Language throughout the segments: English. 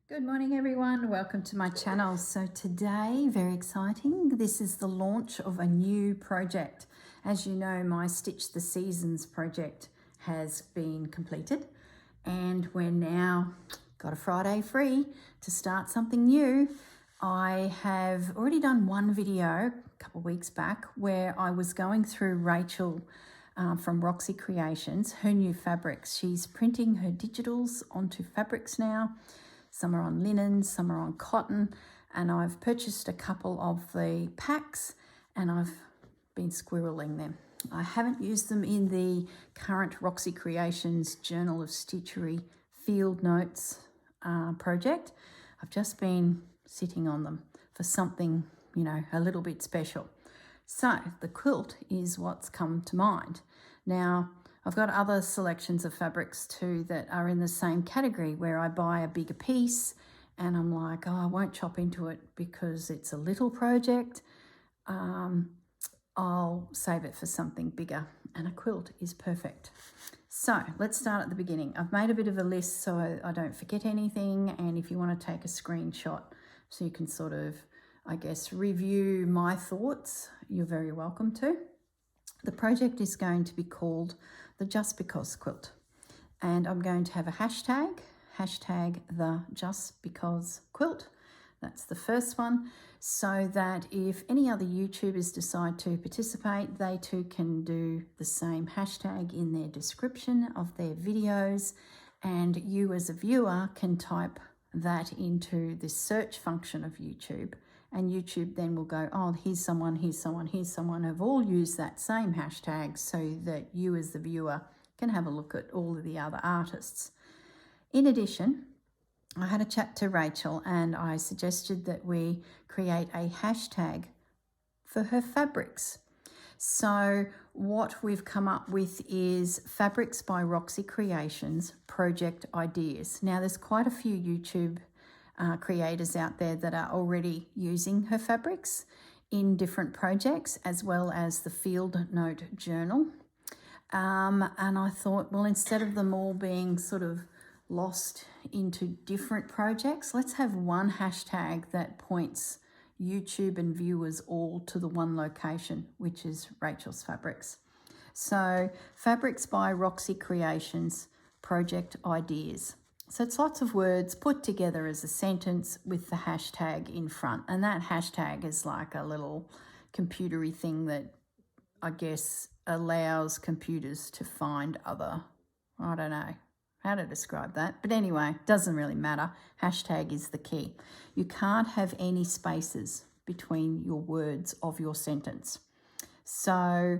Good morning everyone, welcome to my channel. So today, very exciting, this is the launch of a new project. As you know, my Stitch the Seasons project has been completed and we're now got a Friday free to start something new. I have already done one video a couple of weeks back where I was going through Rachel from Roxy Creations, her new fabrics. She's printing her digitals onto fabrics now. Some are on linen, some are on cotton, and I've purchased a couple of the packs and I've been squirreling them. I haven't used them in the current Roxy Creations Journal of Stitchery Field Notes project. I've just been sitting on them for something, a little bit special. So the quilt is what's come to mind. Now, I've got other selections of fabrics too that are in the same category where I buy a bigger piece and I'm like, oh, I won't chop into it because it's a little project. I'll save it for something bigger, and a quilt is perfect. So let's start at the beginning. I've made a bit of a list so I don't forget anything, and if you want to take a screenshot so you can sort of, I guess, review my thoughts, you're very welcome to. The project is going to be called the Just Because quilt, and I'm going to have a hashtag the Just Because quilt. That's the first one, so that if any other YouTubers decide to participate, they too can do the same hashtag in their description of their videos, and you as a viewer can type that into the search function of YouTube, and YouTube then will go, oh, here's someone who've all used that same hashtag, so that you as the viewer can have a look at all of the other artists. In addition, I had a chat to Rachel and I suggested that we create a hashtag for her fabrics. So what we've come up with is Fabrics by Roxy Creations Project Ideas. Now there's quite a few YouTube creators out there that are already using her fabrics in different projects, as well as the Field Note Journal. And I thought, well, instead of them all being sort of lost into different projects, let's have one hashtag that points YouTube and viewers all to the one location, which is Rachel's fabrics. So Fabrics by Roxy Creations Project Ideas. So it's lots of words put together as a sentence with the hashtag in front. And that hashtag is like a little computery thing that I guess allows computers to find other, I don't know how to describe that. But anyway, doesn't really matter. Hashtag is the key. You can't have any spaces between your words of your sentence. So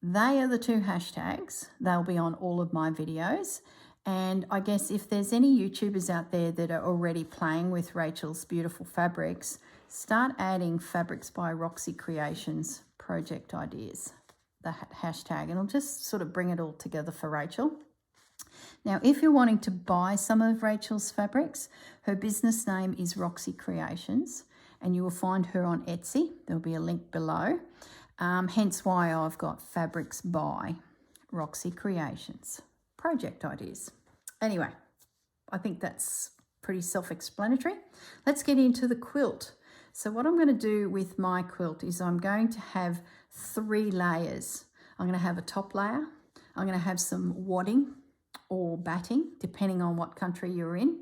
they are the two hashtags. They'll be on all of my videos. And I guess if there's any YouTubers out there that are already playing with Rachel's beautiful fabrics, start adding Fabrics by Roxy Creations Project Ideas, the hashtag, and it'll just sort of bring it all together for Rachel. Now, if you're wanting to buy some of Rachel's fabrics, her business name is Roxy Creations, and you will find her on Etsy. There'll be a link below, hence why I've got Fabrics by Roxy Creations Project Ideas. Anyway, I think that's pretty self-explanatory. Let's get into the quilt. So what I'm going to do with my quilt is I'm going to have 3 layers. I'm going to have a top layer. I'm going to have some wadding or batting, depending on what country you're in.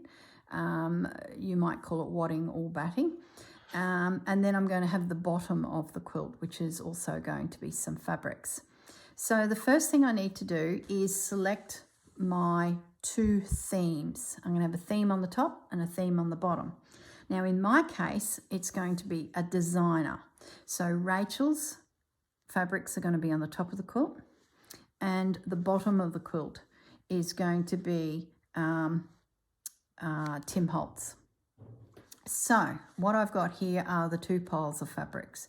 You might call it wadding or batting. And then I'm going to have the bottom of the quilt, which is also going to be some fabrics. So the first thing I need to do is select my 2 themes. I'm going to have a theme on the top and a theme on the bottom. Now in my case, it's going to be a designer. So Rachel's fabrics are going to be on the top of the quilt, and the bottom of the quilt is going to be Tim Holtz. So what I've got here are the 2 piles of fabrics.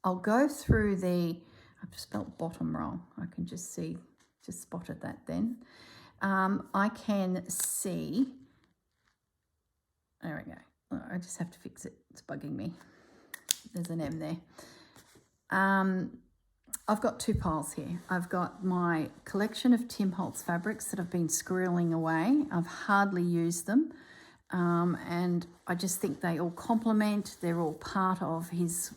I'll go through I've spelt bottom wrong. I can just spotted that then. I can see, there we go. I just have to fix it. It's bugging me. There's an M there. I've got 2 piles here. I've got my collection of Tim Holtz fabrics that I've been squirreling away. I've hardly used them. and I just think they all complement. They're all part of his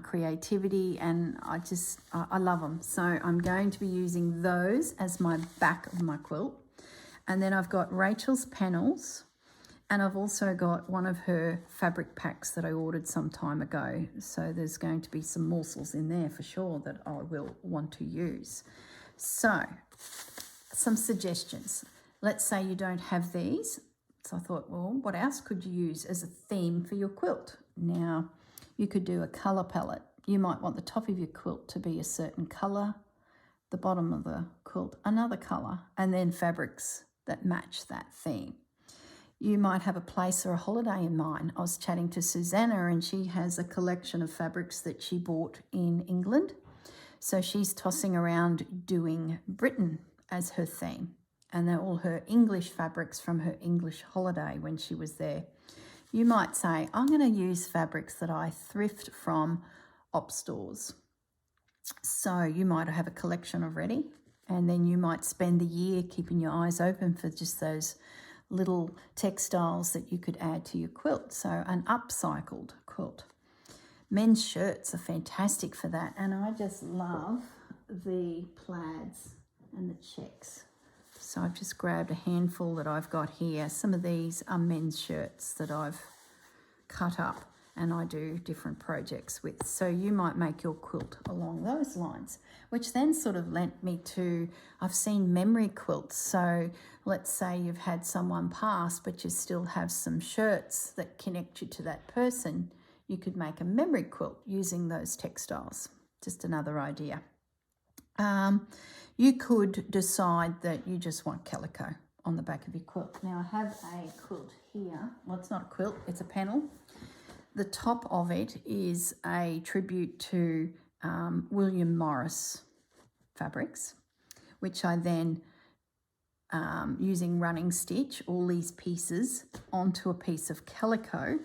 creativity, and I love them. So I'm going to be using those as my back of my quilt. And then I've got Rachel's panels, and I've also got one of her fabric packs that I ordered some time ago. So there's going to be some morsels in there for sure that I will want to use. So some suggestions. Let's say you don't have these. So I thought, well, what else could you use as a theme for your quilt? Now, you could do a colour palette. You might want the top of your quilt to be a certain colour, the bottom of the quilt another colour, and then fabrics that match that theme. You might have a place or a holiday in mind. I was chatting to Susanna, and she has a collection of fabrics that she bought in England. So she's tossing around doing Britain as her theme. And they're all her English fabrics from her English holiday when she was there. You might say, I'm going to use fabrics that I thrift from op stores. So you might have a collection already, and then you might spend the year keeping your eyes open for just those little textiles that you could add to your quilt. So an upcycled quilt. Men's shirts are fantastic for that, and I just love the plaids and the checks. So I've just grabbed a handful that I've got here. Some of these are men's shirts that I've cut up and I do different projects with. So you might make your quilt along those lines, which then sort of lent me to, I've seen memory quilts. So let's say you've had someone pass, but you still have some shirts that connect you to that person. You could make a memory quilt using those textiles. Just another idea. You could decide that you just want calico on the back of your quilt. Now I have a quilt here. Well, it's not a quilt, it's a panel. The top of it is a tribute to William Morris fabrics, which I then, using running stitch, all these pieces onto a piece of calico,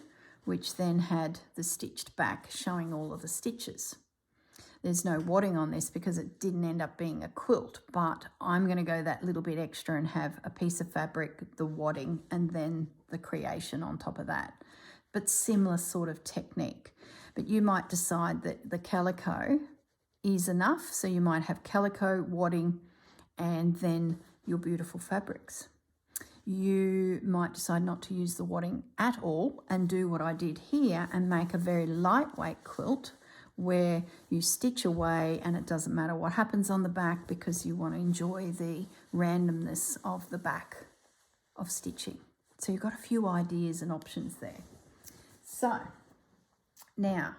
which then had the stitched back showing all of the stitches. There's no wadding on this because it didn't end up being a quilt, but I'm going to go that little bit extra and have a piece of fabric, the wadding, and then the creation on top of that. But similar sort of technique. But you might decide that the calico is enough, so you might have calico, wadding, and then your beautiful fabrics. You might decide not to use the wadding at all and do what I did here and make a very lightweight quilt where you stitch away and it doesn't matter what happens on the back because you want to enjoy the randomness of the back of stitching. So you've got a few ideas and options there. So now,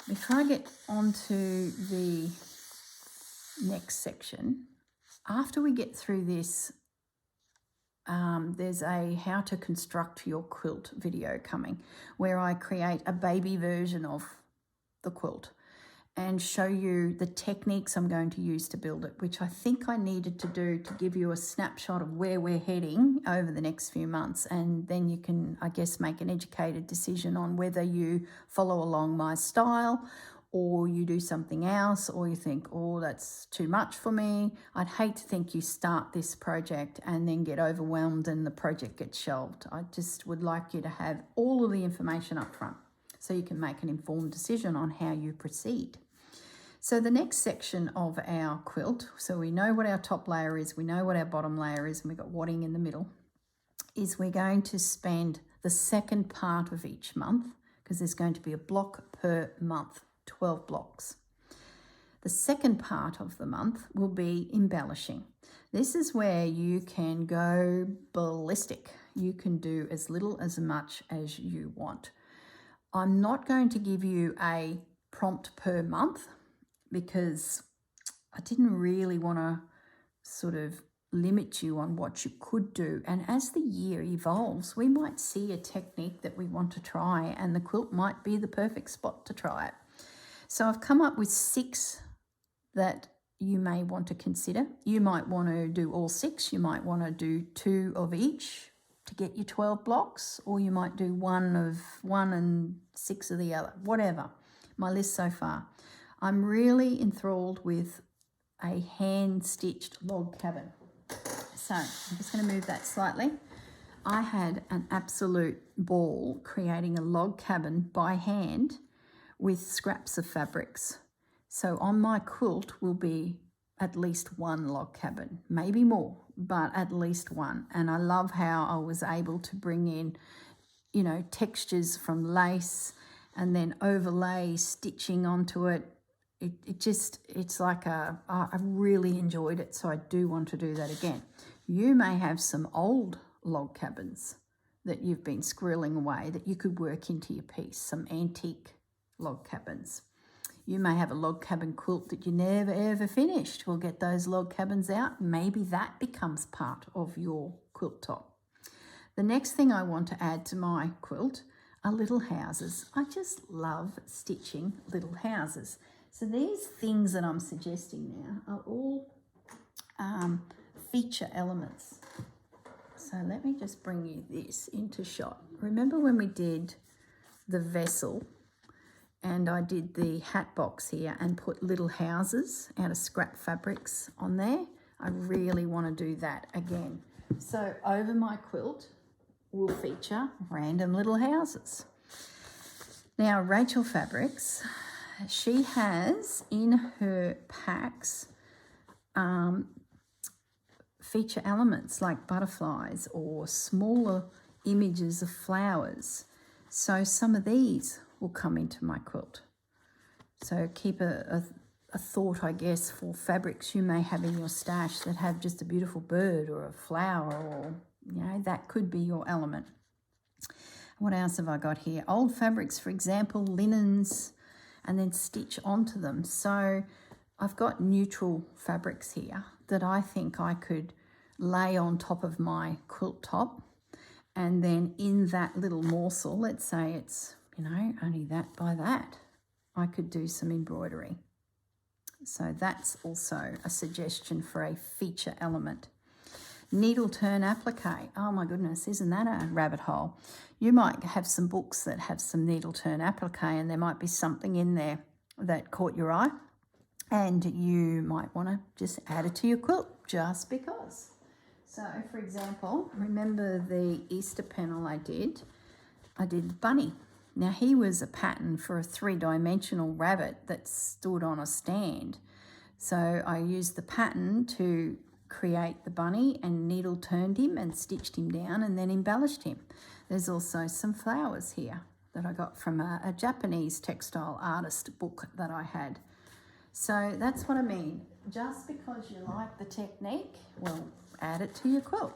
before I get onto the next section, after we get through this, there's a how to construct your quilt video coming where I create a baby version of the quilt and show you the techniques I'm going to use to build it, which I think I needed to do to give you a snapshot of where we're heading over the next few months. And then you can, I guess, make an educated decision on whether you follow along my style or you do something else, or you think, oh, that's too much for me. I'd hate to think you start this project and then get overwhelmed and the project gets shelved. I just would like you to have all of the information up front so you can make an informed decision on how you proceed. So the next section of our quilt, so we know what our top layer is, we know what our bottom layer is, and we've got wadding in the middle, is we're going to spend the second part of each month, because there's going to be a block per month, 12 blocks. The second part of the month will be embellishing. This is where you can go ballistic. You can do as little as much as you want. I'm not going to give you a prompt per month because I didn't really want to sort of limit you on what you could do. And as the year evolves, we might see a technique that we want to try and the quilt might be the perfect spot to try it. So I've come up with 6 that you may want to consider. You might want to do all 6. You might want to do 2 of each to get your 12 blocks, or you might do 1 and 6 of the other, whatever. My list so far. I'm really enthralled with a hand-stitched log cabin. So I'm just going to move that slightly. I had an absolute ball creating a log cabin by hand with scraps of fabrics. So on my quilt will be at least one log cabin, maybe more, but at least one. And I love how I was able to bring in, you know, textures from lace and then overlay stitching onto it. It's like I really enjoyed it, so I do want to do that again. You may have some old log cabins that you've been squirreling away that you could work into your piece, some antique log cabins. You may have a log cabin quilt that you never ever finished. We'll get those log cabins out. Maybe that becomes part of your quilt top. The next thing I want to add to my quilt are little houses. I just love stitching little houses. So these things that I'm suggesting now are all feature elements. So let me just bring you this into shot. Remember when we did the vessel and I did the hat box here and put little houses out of scrap fabrics on there? I really want to do that again. So over my quilt will feature random little houses. Now Rachel Fabrics, she has in her packs feature elements like butterflies or smaller images of flowers. So some of these will come into my quilt. So keep a thought, I guess, for fabrics you may have in your stash that have just a beautiful bird or a flower, or, you know, that could be your element. What else have I got here? Old fabrics, for example, linens, and then stitch onto them. So I've got neutral fabrics here that I think I could lay on top of my quilt top, and then in that little morsel, let's say it's, you know, only that by that, I could do some embroidery. So that's also a suggestion for a feature element. Needle turn applique. Oh my goodness, isn't that a rabbit hole? You might have some books that have some needle turn applique and there might be something in there that caught your eye and you might want to just add it to your quilt just because. So for example, remember the Easter panel I did Bunny. Now he was a pattern for a 3-dimensional rabbit that stood on a stand. So I used the pattern to create the bunny and needle turned him and stitched him down and then embellished him. There's also some flowers here that I got from a Japanese textile artist book that I had. So that's what I mean. Just because you like the technique, well, add it to your quilt.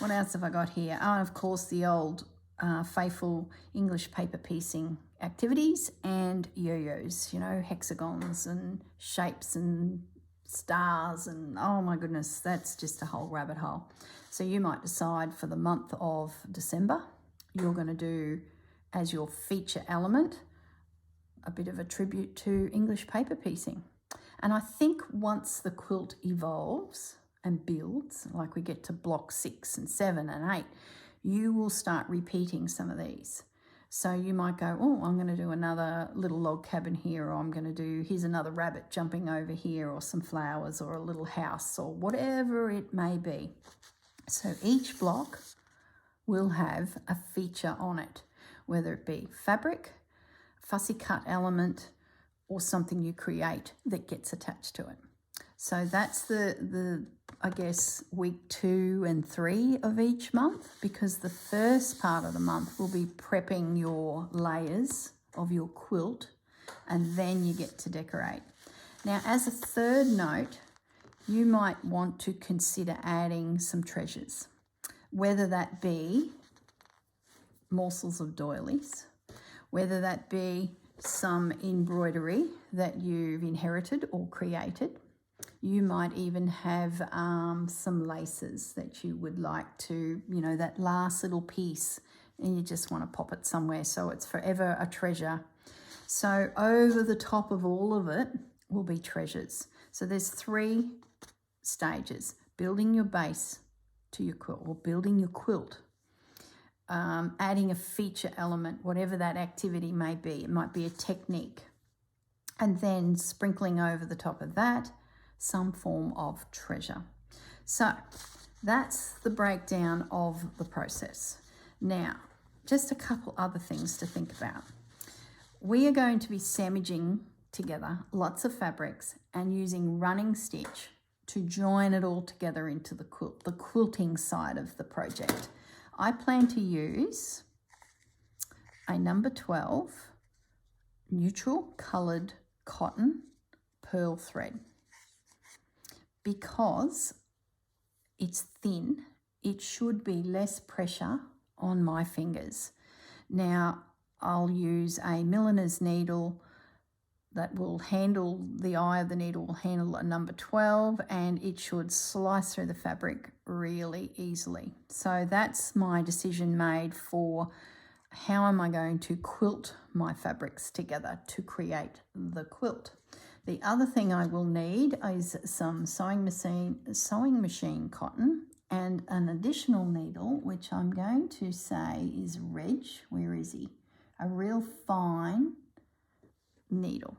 What else have I got here? Oh, of course, the old faithful English paper piecing activities and yo-yos, you know, hexagons and shapes and stars, and oh my goodness, that's just a whole rabbit hole. So you might decide for the month of December you're going to do as your feature element a bit of a tribute to English paper piecing. And I think once the quilt evolves and builds, like we get to block 6 and 7 and 8, you will start repeating some of these. So you might go, oh, I'm going to do another little log cabin here, or I'm going to do, here's another rabbit jumping over here, or some flowers, or a little house, or whatever it may be. So each block will have a feature on it, whether it be fabric, fussy cut element, or something you create that gets attached to it. So that's the I guess, week 2 and 3 of each month, because the first part of the month will be prepping your layers of your quilt, and then you get to decorate. Now, as a third note, you might want to consider adding some treasures, whether that be morsels of doilies, whether that be some embroidery that you've inherited or created. You might even have some laces that you would like to, you know, that last little piece, and you just want to pop it somewhere so it's forever a treasure. So over the top of all of it will be treasures. So there's 3 stages: building your base to your quilt, or building your quilt, adding a feature element, whatever that activity may be. It might be a technique, and then sprinkling over the top of that some form of treasure. So That's the breakdown of the process. Now, just a couple other things to think about. We are going to be sandwiching together lots of fabrics and using running stitch to join it all together into the quilt, the quilting side of the project. I plan to use a number 12 neutral coloured cotton pearl thread. Because it's thin, it should be less pressure on my fingers. Now, I'll use a milliner's needle that will handle, the eye of the needle will handle a number 12, and it should slice through the fabric really easily. So that's my decision made for how am I going to quilt my fabrics together to create the quilt. The other thing I will need is some sewing machine cotton and an additional needle, which I'm going to say is Reg. Where is he? A real fine needle.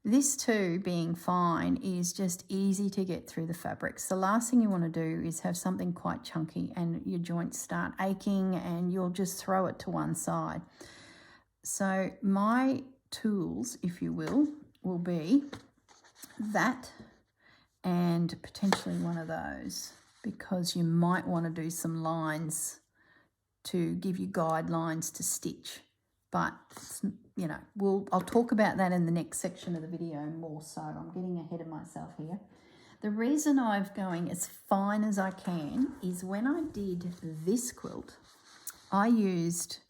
This too, being fine, is just easy to get through the fabrics. The last thing you want to do is have something quite chunky and your joints start aching and you'll just throw it to one side. So my tools, if you will be that and potentially one of those, because you might want to do some lines to give you guidelines to stitch. But, you know, I'll talk about that in the next section of the video more so. I'm getting ahead of myself here. The reason I'm going as fine as I can is when I did this quilt, I used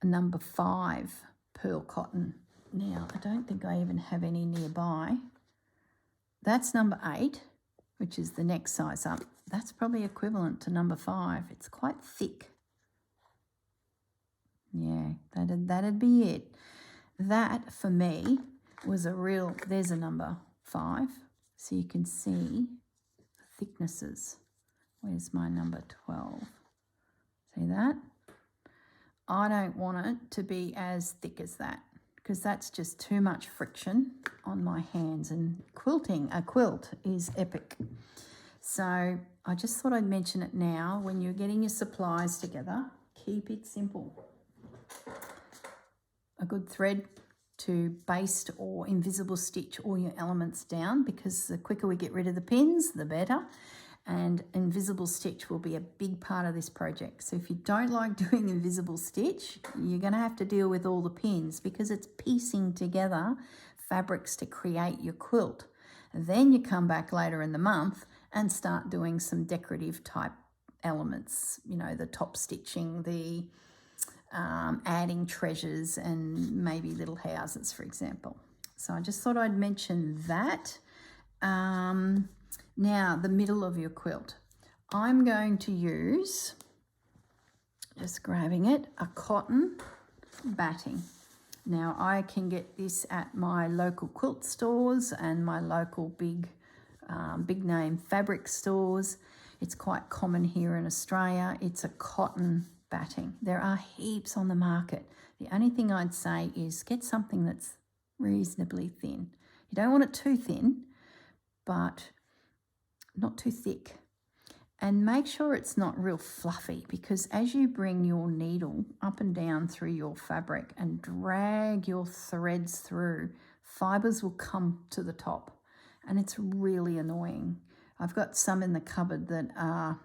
a number 5 pearl cotton. Now, I don't think I even have any nearby. That's number 8, which is the next size up. That's probably equivalent to number 5. It's quite thick. Yeah, that'd be it. That, for me, was a real, there's a number 5. So you can see the thicknesses. Where's my number 12? See that? I don't want it to be as thick as that, because that's just too much friction on my hands, and quilting a quilt is epic. So I just thought I'd mention it now. When you're getting your supplies together, keep it simple. A good thread to baste or invisible stitch all your elements down, because the quicker we get rid of the pins, the better. And invisible stitch will be a big part of this project. So if you don't like doing invisible stitch, you're going to have to deal with all the pins, because it's piecing together fabrics to create your quilt. And then you come back later in the month and start doing some decorative type elements, you know, the top stitching, the adding treasures and maybe little houses, for example. So I just thought I'd mention that. Now, the middle of your quilt. I'm going to use, just grabbing it, a cotton batting. Now, I can get this at my local quilt stores and my local big name fabric stores. It's quite common here in Australia. It's a cotton batting. There are heaps on the market. The only thing I'd say is get something that's reasonably thin. You don't want it too thin, but not too thick. And make sure it's not real fluffy, because as you bring your needle up and down through your fabric and drag your threads through, fibres will come to the top, and it's really annoying. I've got some in the cupboard that are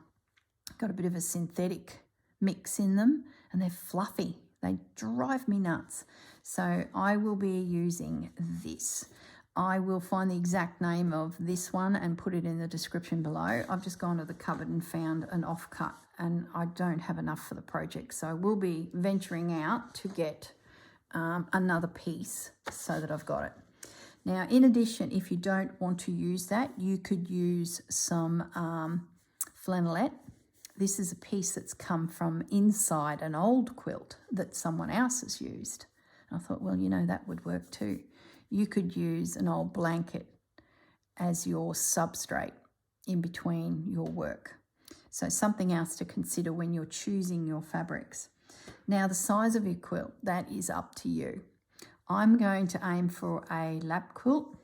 got a bit of a synthetic mix in them, and they're fluffy. They drive me nuts. So I will be using this. I will find the exact name of this one and put it in the description below. I've just gone to the cupboard and found an offcut, and I don't have enough for the project. So I will be venturing out to get another piece so that I've got it. Now, in addition, if you don't want to use that, you could use some flannelette. This is a piece that's come from inside an old quilt that someone else has used. And I thought, well, you know, that would work too. You could use an old blanket as your substrate in between your work. So something else to consider when you're choosing your fabrics. Now, the size of your quilt, that is up to you. I'm going to aim for a lap quilt.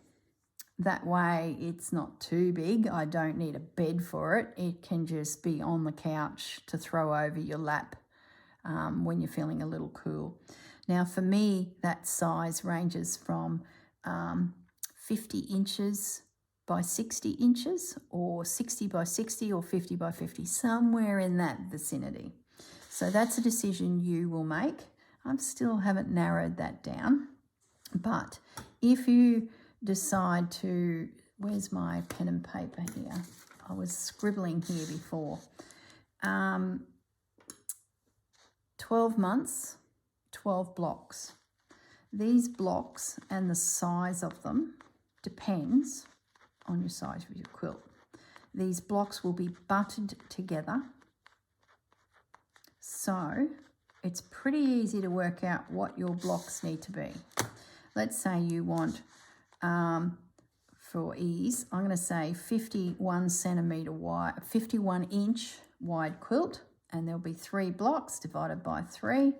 That way it's not too big. I don't need a bed for it. It can just be on the couch to throw over your lap when you're feeling a little cool. Now for me, that size ranges from 50 inches by 60 inches, or 60 by 60, or 50 by 50, somewhere in that vicinity. So that's a decision you will make. I still haven't narrowed that down, but if you decide to, where's my pen and paper here? I was scribbling here before. 12 months, 12 blocks. These blocks and the size of them depends on your size of your quilt. These blocks will be butted together. So it's pretty easy to work out what your blocks need to be. Let's say you want, for ease, I'm going to say 51 centimetre wide, 51 inch wide quilt, and there'll be 3 blocks divided by 3,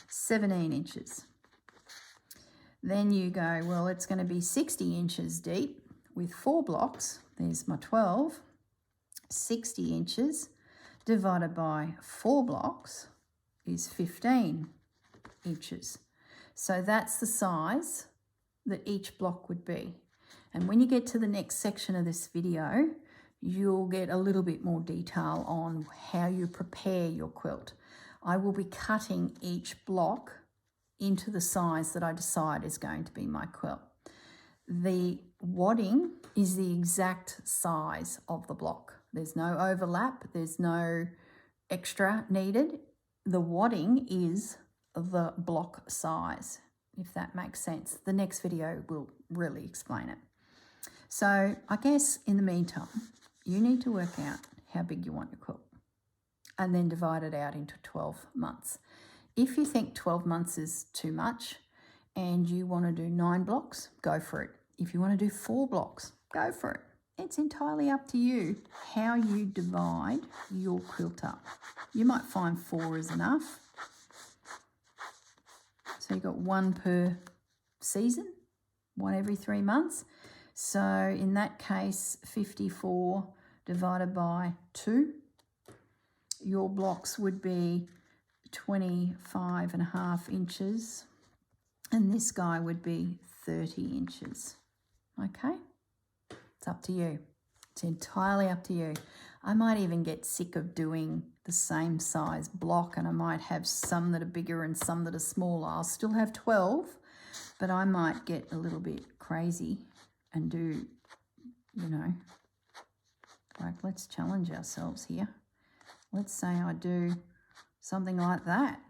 17 inches. Then you go, well, it's going to be 60 inches deep with 4 blocks. There's my 12. 60 inches divided by 4 blocks is 15 inches. So that's the size that each block would be. And when you get to the next section of this video, you'll get a little bit more detail on how you prepare your quilt. I will be cutting each block into the size that I decide is going to be my quilt. The wadding is the exact size of the block. There's no overlap, there's no extra needed. The wadding is the block size, if that makes sense. The next video will really explain it. So I guess in the meantime, you need to work out how big you want your quilt and then divide it out into 12 months. If you think 12 months is too much and you want to do 9 blocks, go for it. If you want to do 4 blocks, go for it. It's entirely up to you how you divide your quilt up. You might find 4 is enough. So you've got 1 per season, 1 every 3 months. So in that case, 54 divided by 2, your blocks would be 25.5 inches, and this guy would be 30 inches. Okay, it's up to you. It's entirely up to you. I might even get sick of doing the same size block, and I might have some that are bigger and some that are smaller. I'll still have 12, but I might get a little bit crazy and do, you know, like, let's challenge ourselves here. Let's say I do something like that,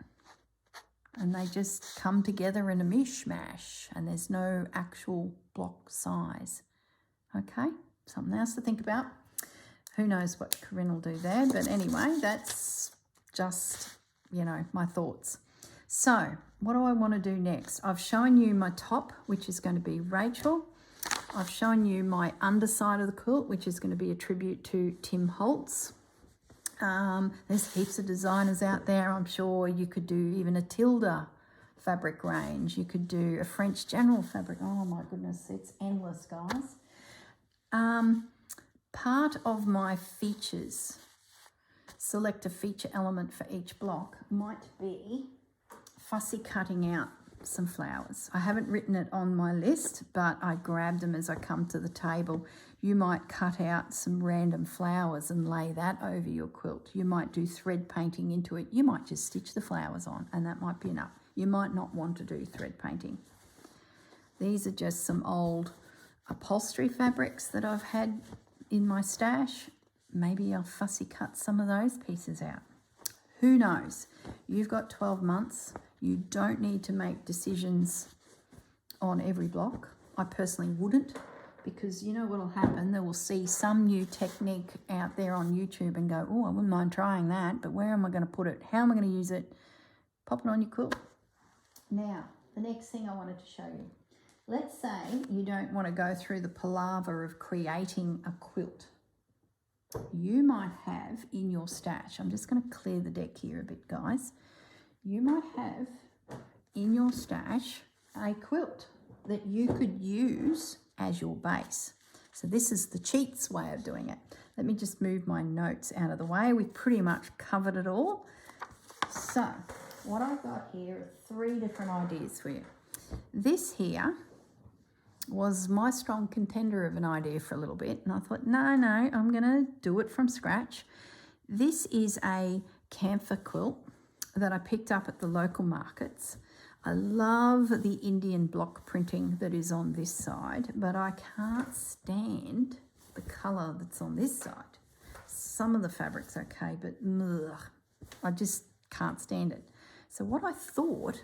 and they just come together in a mishmash and there's no actual block size. Okay, something else to think about. Who knows what Corinne will do there, but anyway, that's just, you know, my thoughts. So what do I want to do next? I've shown you my top, which is going to be Rachel. I've shown you my underside of the quilt, which is going to be a tribute to Tim Holtz. There's heaps of designers out there. I'm sure you could do even a Tilda fabric range. You could do a French General fabric. Oh my goodness, it's endless, guys. Part of my features, select a feature element for each block, might be fussy cutting out some flowers. I haven't written it on my list, but I grabbed them as I come to the table. You might cut out some random flowers and lay that over your quilt. You might do thread painting into it. You might just stitch the flowers on, and that might be enough. You might not want to do thread painting. These are just some old upholstery fabrics that I've had in my stash. Maybe I'll fussy cut some of those pieces out. Who knows? You've got 12 months. You don't need to make decisions on every block. I personally wouldn't, because you know what will happen? They will see some new technique out there on YouTube and go, oh, I wouldn't mind trying that, but where am I going to put it? How am I going to use it? Pop it on your quilt. Now, the next thing I wanted to show you. Let's say you don't want to go through the palaver of creating a quilt. You might have in your stash, I'm just going to clear the deck here a bit, guys. You might have in your stash a quilt that you could use as your base. So this is the cheats way of doing it. Let me just move my notes out of the way. We've pretty much covered it all. So what I've got here are 3 different ideas for you. This here was my strong contender of an idea for a little bit, and I thought, no, I'm going to do it from scratch. This is a camphor quilt that I picked up at the local markets. I love the Indian block printing that is on this side, but I can't stand the colour that's on this side. Some of the fabric's okay, but ugh, I just can't stand it. So what I thought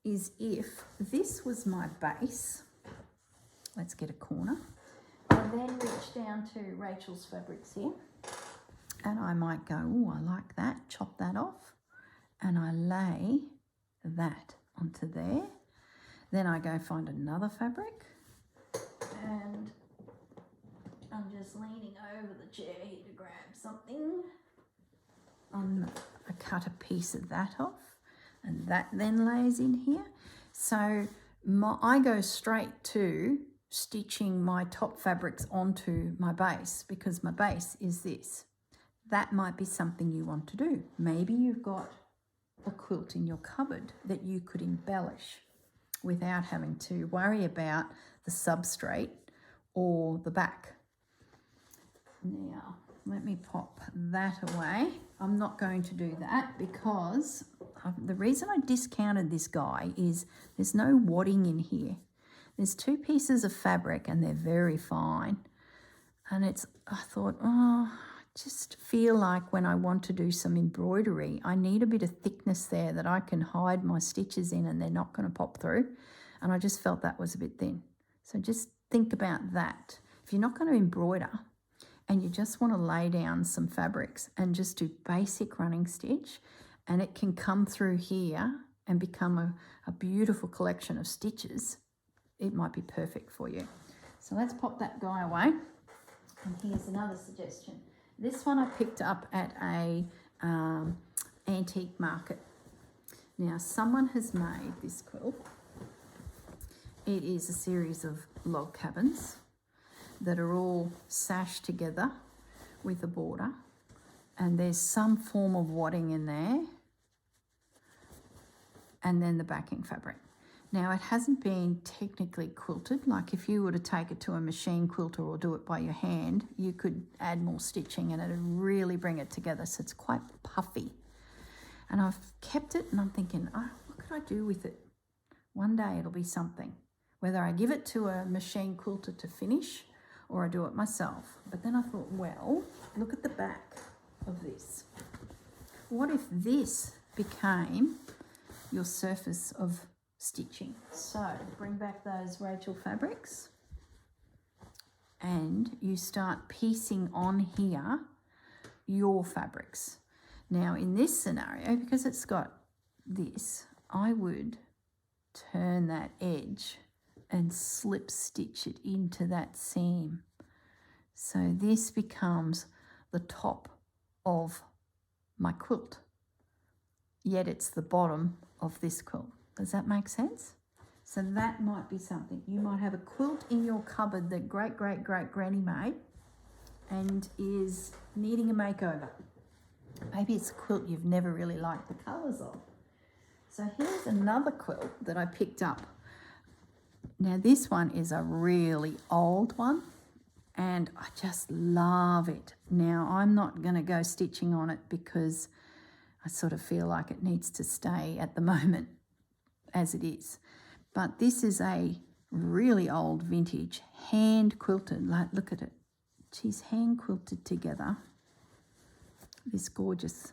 is, if this was my base, let's get a corner, I then reach down to Rachel's fabrics here, and I might go, oh, I like that, chop that off, and I lay that onto there. Then I go find another fabric, and I'm just leaning over the chair here to grab something. I cut a piece of that off, and that then lays in here. So I go straight to stitching my top fabrics onto my base, because my base is this. That might be something you want to do. Maybe you've got a quilt in your cupboard that you could embellish without having to worry about the substrate or the back. Now, let me pop that away. I'm not going to do that because the reason I discounted this guy is there's no wadding in here. There's 2 pieces of fabric and they're very fine. And I thought, oh, I just feel like when I want to do some embroidery, I need a bit of thickness there that I can hide my stitches in and they're not going to pop through. And I just felt that was a bit thin. So just think about that. If you're not going to embroider and you just want to lay down some fabrics and just do basic running stitch, and it can come through here and become a beautiful collection of stitches, it might be perfect for you. So let's pop that guy away. And here's another suggestion. This one I picked up at a antique market. Now, someone has made this quilt. It is a series of log cabins that are all sashed together with a border, and there's some form of wadding in there, and then the backing fabric. Now, it hasn't been technically quilted. Like if you were to take it to a machine quilter or do it by your hand, you could add more stitching and it'd really bring it together. So it's quite puffy. And I've kept it and I'm thinking, oh, what could I do with it? One day it'll be something. Whether I give it to a machine quilter to finish or I do it myself. But then I thought, well, look at the back of this. What if this became your surface of stitching? So bring back those Rachel fabrics and you start piecing on here your fabrics. Now in this scenario, because it's got this, I would turn that edge and slip stitch it into that seam. So this becomes the top of my quilt, yet it's the bottom of this quilt. Does that make sense? So that might be something. You might have a quilt in your cupboard that great-great-great-granny made and is needing a makeover. Maybe it's a quilt you've never really liked the colours of. So here's another quilt that I picked up. Now this one is a really old one and I just love it. Now I'm not going to go stitching on it because I sort of feel like it needs to stay at the moment as it is. But this is a really old vintage hand quilted, like look at it. She's hand quilted together this gorgeous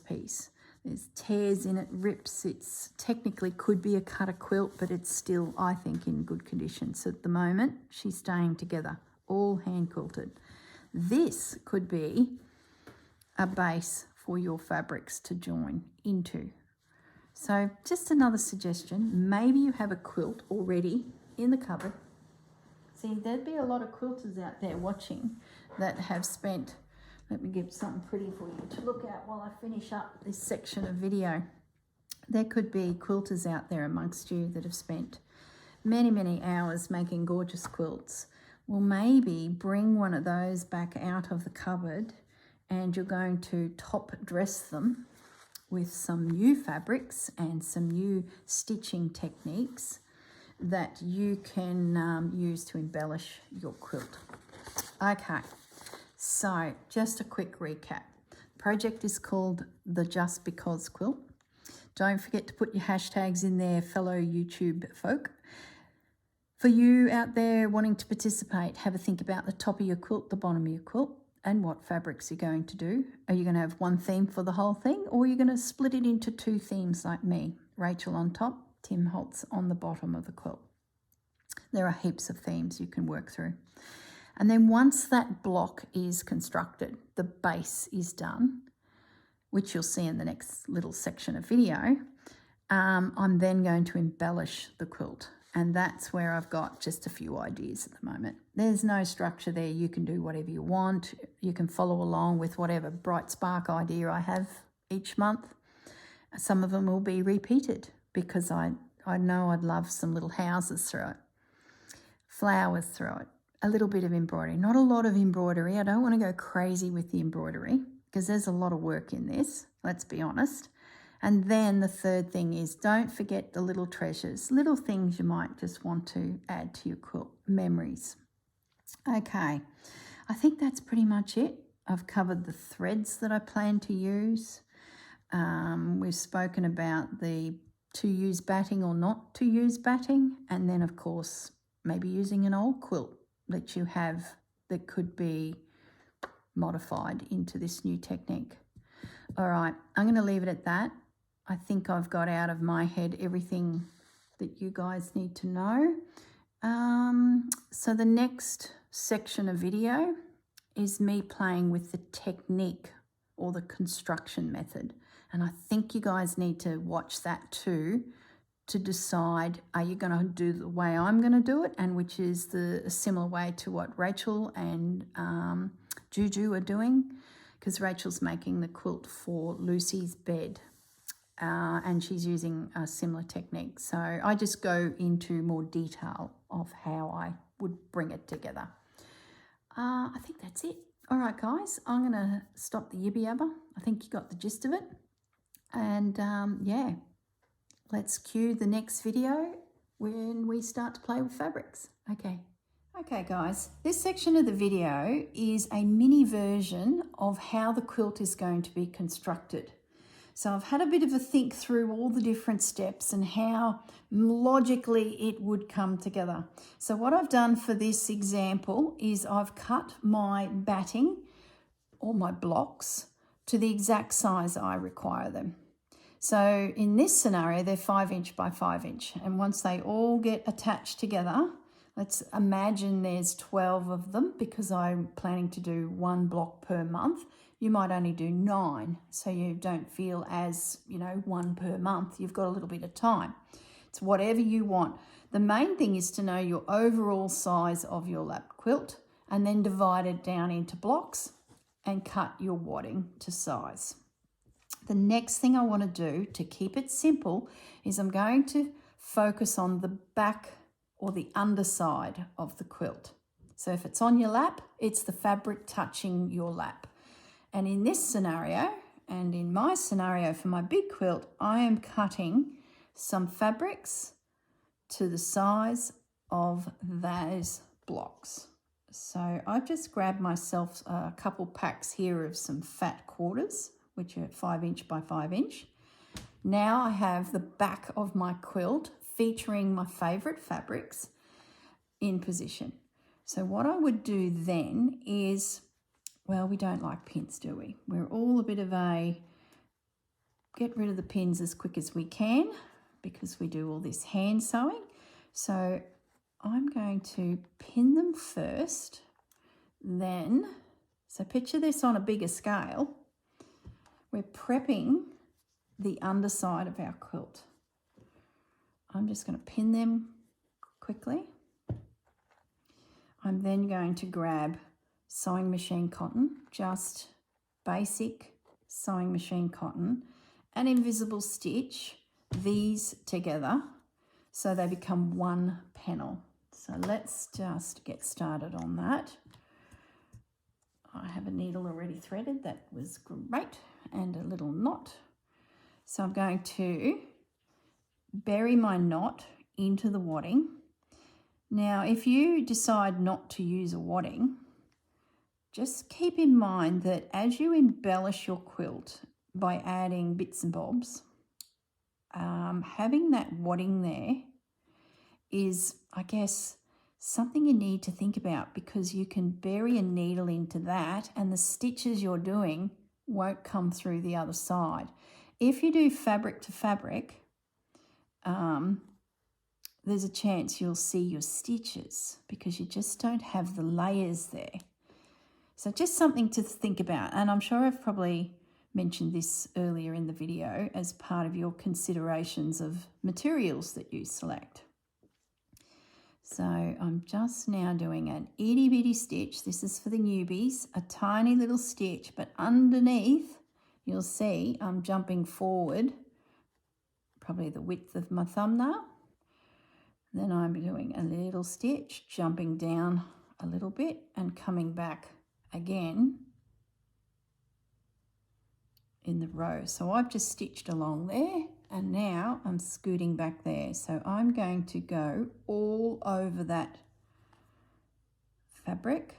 piece. There's tears in it, rips. It's technically could be a cutter quilt, but it's still, I think, in good condition. So at the moment, she's staying together, all hand quilted. This could be a base for your fabrics to join into. So just another suggestion. Maybe you have a quilt already in the cupboard. See, there'd be a lot of quilters out there watching that have spent, let me get something pretty for you to look at while I finish up this section of video. There could be quilters out there amongst you that have spent many, many hours making gorgeous quilts. Well, maybe bring one of those back out of the cupboard and you're going to top dress them with some new fabrics and some new stitching techniques that you can use to embellish your quilt. Okay, so just a quick recap. The project is called the Just Because Quilt. Don't forget to put your hashtags in there, fellow YouTube folk. For you out there wanting to participate, have a think about the top of your quilt, the bottom of your quilt, and what fabrics you're going to do. Are you going to have one theme for the whole thing, or are you going to split it into two themes like me? Rachel on top, Tim Holtz on the bottom of the quilt. There are heaps of themes you can work through. And then once that block is constructed, the base is done, which you'll see in the next little section of video, I'm then going to embellish the quilt. And that's where I've got just a few ideas at the moment. There's no structure there. You can do whatever you want. You can follow along with whatever bright spark idea I have each month. Some of them will be repeated because I know I'd love some little houses through it, flowers through it, a little bit of embroidery. Not a lot of embroidery. I don't want to go crazy with the embroidery because there's a lot of work in this, let's be honest. And then the third thing is don't forget the little treasures, little things you might just want to add to your quilt, memories. Okay, I think that's pretty much it. I've covered the threads that I plan to use. We've spoken about the to use batting or not to use batting. And then, of course, maybe using an old quilt that you have that could be modified into this new technique. All right, I'm going to leave it at that. I think I've got out of my head everything that you guys need to know. So the next section of video is me playing with the technique or the construction method. And I think you guys need to watch that too to decide, are you going to do the way I'm going to do it, and which is a similar way to what Rachel and Juju are doing, because Rachel's making the quilt for Lucy's bed. And she's using a similar technique. So I just go into more detail of how I would bring it together. I think that's it. All right, guys, I'm going to stop the yibby yabber. I think you got the gist of it. And yeah, let's cue the next video when we start to play with fabrics. Okay, guys, this section of the video is a mini version of how the quilt is going to be constructed. So I've had a bit of a think through all the different steps and how logically it would come together. So what I've done for this example is I've cut my batting or my blocks to the exact size I require them. So in this scenario, they're 5 inch by 5 inch. And once they all get attached together, let's imagine there's 12 of them because I'm planning to do 1 block per month. You might only do 9, so you don't feel as, 1 per month. You've got a little bit of time. It's whatever you want. The main thing is to know your overall size of your lap quilt and then divide it down into blocks and cut your wadding to size. The next thing I want to do to keep it simple is I'm going to focus on the back or the underside of the quilt. So if it's on your lap, it's the fabric touching your lap. And in this scenario, and in my scenario for my big quilt, I am cutting some fabrics to the size of those blocks. So I've just grabbed myself a couple packs here of some fat quarters, which are 5 inch by 5 inch. Now I have the back of my quilt featuring my favourite fabrics in position. So what I would do then is, well, we don't like pins, do we? We're all a bit of a get rid of the pins as quick as we can because we do all this hand sewing. So I'm going to pin them first, then, so picture this on a bigger scale. We're prepping the underside of our quilt. I'm just going to pin them quickly. I'm then going to grab sewing machine cotton, just basic sewing machine cotton, and invisible stitch these together so they become one panel. So let's just get started on that. I have a needle already threaded, that was great, and a little knot. So I'm going to bury my knot into the wadding. Now, if you decide not to use a wadding, just keep in mind that as you embellish your quilt by adding bits and bobs, having that wadding there is, I guess, something you need to think about, because you can bury a needle into that and the stitches you're doing won't come through the other side. If you do fabric to fabric, there's a chance you'll see your stitches because you just don't have the layers there. So just something to think about, and I'm sure I've probably mentioned this earlier in the video as part of your considerations of materials that you select. So I'm just now doing an itty bitty stitch. This is for the newbies, a tiny little stitch, but underneath you'll see I'm jumping forward probably the width of my thumbnail. Then I'm doing a little stitch, jumping down a little bit and coming back again in the row. So I've just stitched along there and now I'm scooting back there. So I'm going to go all over that fabric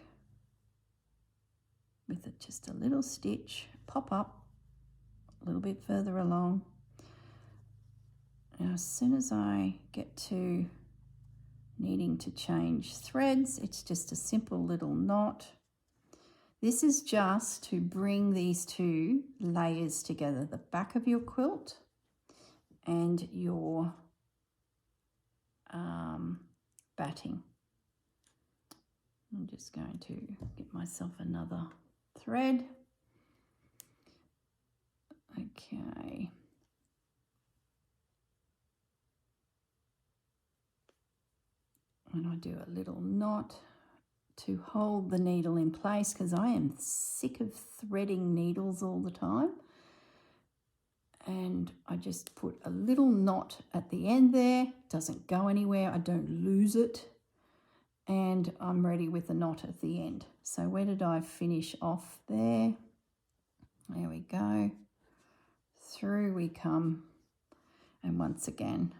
with just a little stitch, pop up a little bit further along. Now as soon as I get to needing to change threads, it's just a simple little knot. This is just to bring these two layers together, the back of your quilt and your batting. I'm just going to get myself another thread. Okay. And I do a little knot to hold the needle in place because I am sick of threading needles all the time. And I just put a little knot at the end there, doesn't go anywhere, I don't lose it, and I'm ready with a knot at the end. So where did I finish off there? There we go. Through we come, and once again.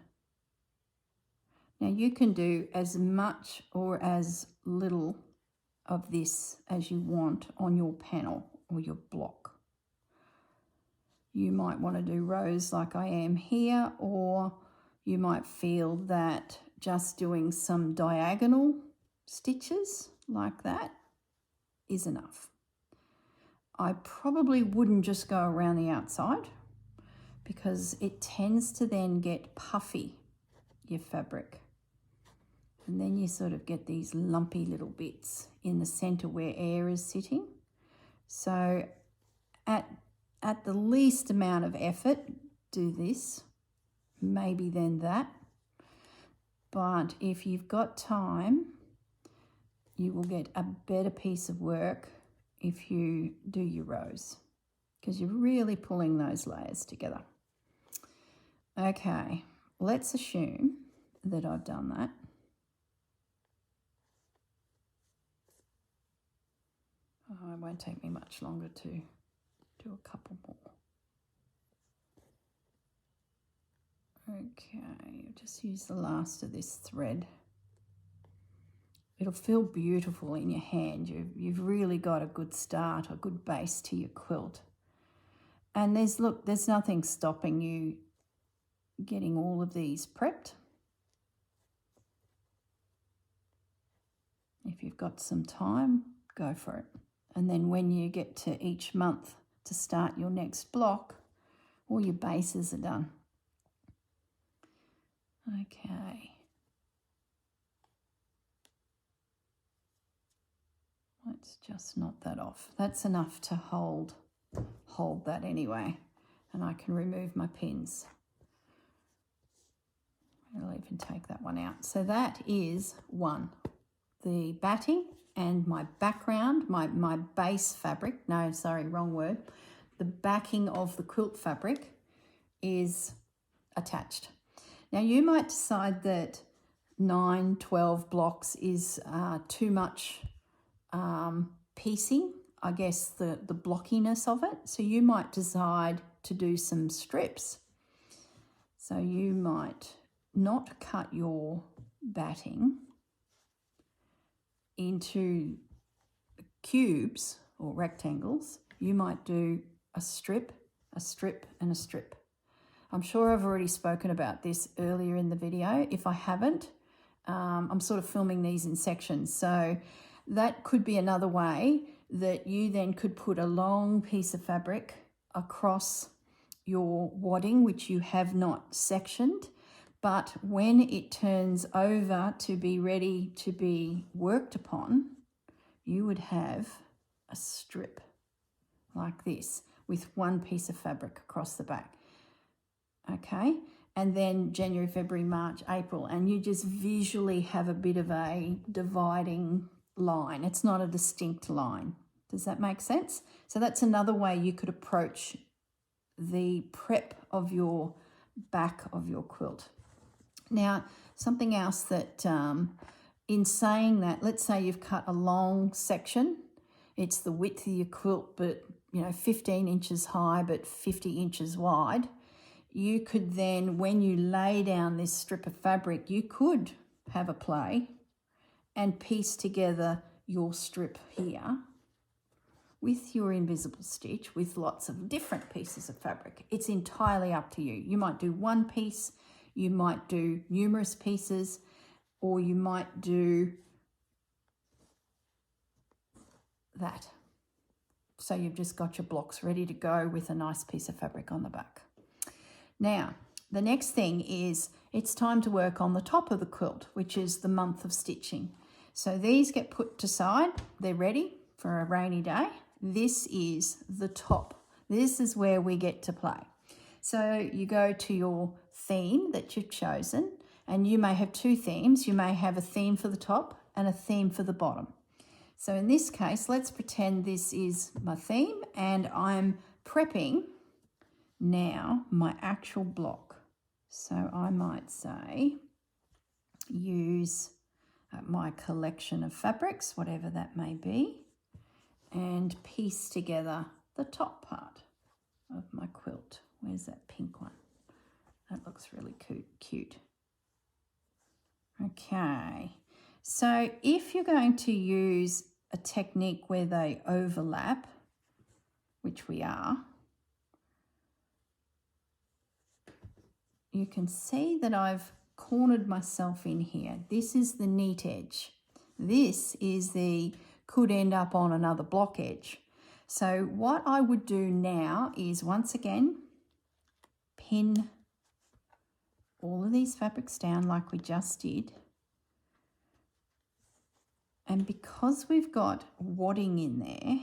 Now you can do as much or as little of this as you want on your panel or your block. You might want to do rows like I am here, or you might feel that just doing some diagonal stitches like that is enough. I probably wouldn't just go around the outside because it tends to then get puffy, your fabric. And then you sort of get these lumpy little bits in the center where air is sitting. So at the least amount of effort, do this, maybe then that. But if you've got time, you will get a better piece of work if you do your rows, because you're really pulling those layers together. Okay, let's assume that I've done that. Oh, it won't take me much longer to do a couple more. Okay, I'll just use the last of this thread. It'll feel beautiful in your hand. You've really got a good start, a good base to your quilt. And there's nothing stopping you getting all of these prepped. If you've got some time, go for it. And then when you get to each month to start your next block, all your bases are done. Okay. Let's just knot that off. That's enough to hold that anyway. And I can remove my pins. I'll even take that one out. So that is one. The batting and my background, my base fabric, no, sorry, wrong word. The backing of the quilt fabric is attached. Now you might decide that 9, 12 blocks is too much piecing, I guess the blockiness of it. So you might decide to do some strips. So you might not cut your batting into cubes or rectangles. You might do a strip, a strip, and a strip. I'm sure I've already spoken about this earlier in the video. If I haven't, I'm sort of filming these in sections. So that could be another way that you then could put a long piece of fabric across your wadding, which you have not sectioned. But when it turns over to be ready to be worked upon, you would have a strip like this with one piece of fabric across the back. Okay, and then January, February, March, April, and you just visually have a bit of a dividing line. It's not a distinct line. Does that make sense? So that's another way you could approach the prep of your back of your quilt. Now, something else that in saying that, let's say you've cut a long section. It's the width of your quilt, but 15 inches high, but 50 inches wide. You could then, when you lay down this strip of fabric, you could have a play and piece together your strip here with your invisible stitch with lots of different pieces of fabric. It's entirely up to you. You might do one piece, you might do numerous pieces, or you might do that. So you've just got your blocks ready to go with a nice piece of fabric on the back. Now, the next thing is it's time to work on the top of the quilt, which is the month of stitching. So these get put aside. They're ready for a rainy day. This is the top. This is where we get to play. So you go to your theme that you've chosen, and you may have two themes. You may have a theme for the top and a theme for the bottom. So in this case, let's pretend this is my theme and I'm prepping now my actual block. So I might say use my collection of fabrics, whatever that may be, and piece together the top part of my quilt. Where's that pink one? That looks really cute. Okay, so if you're going to use a technique where they overlap, which we are, you can see that I've cornered myself in here. This is the neat edge. This is the could end up on another block edge. So what I would do now is once again pin all of these fabrics down like we just did. And because we've got wadding in there,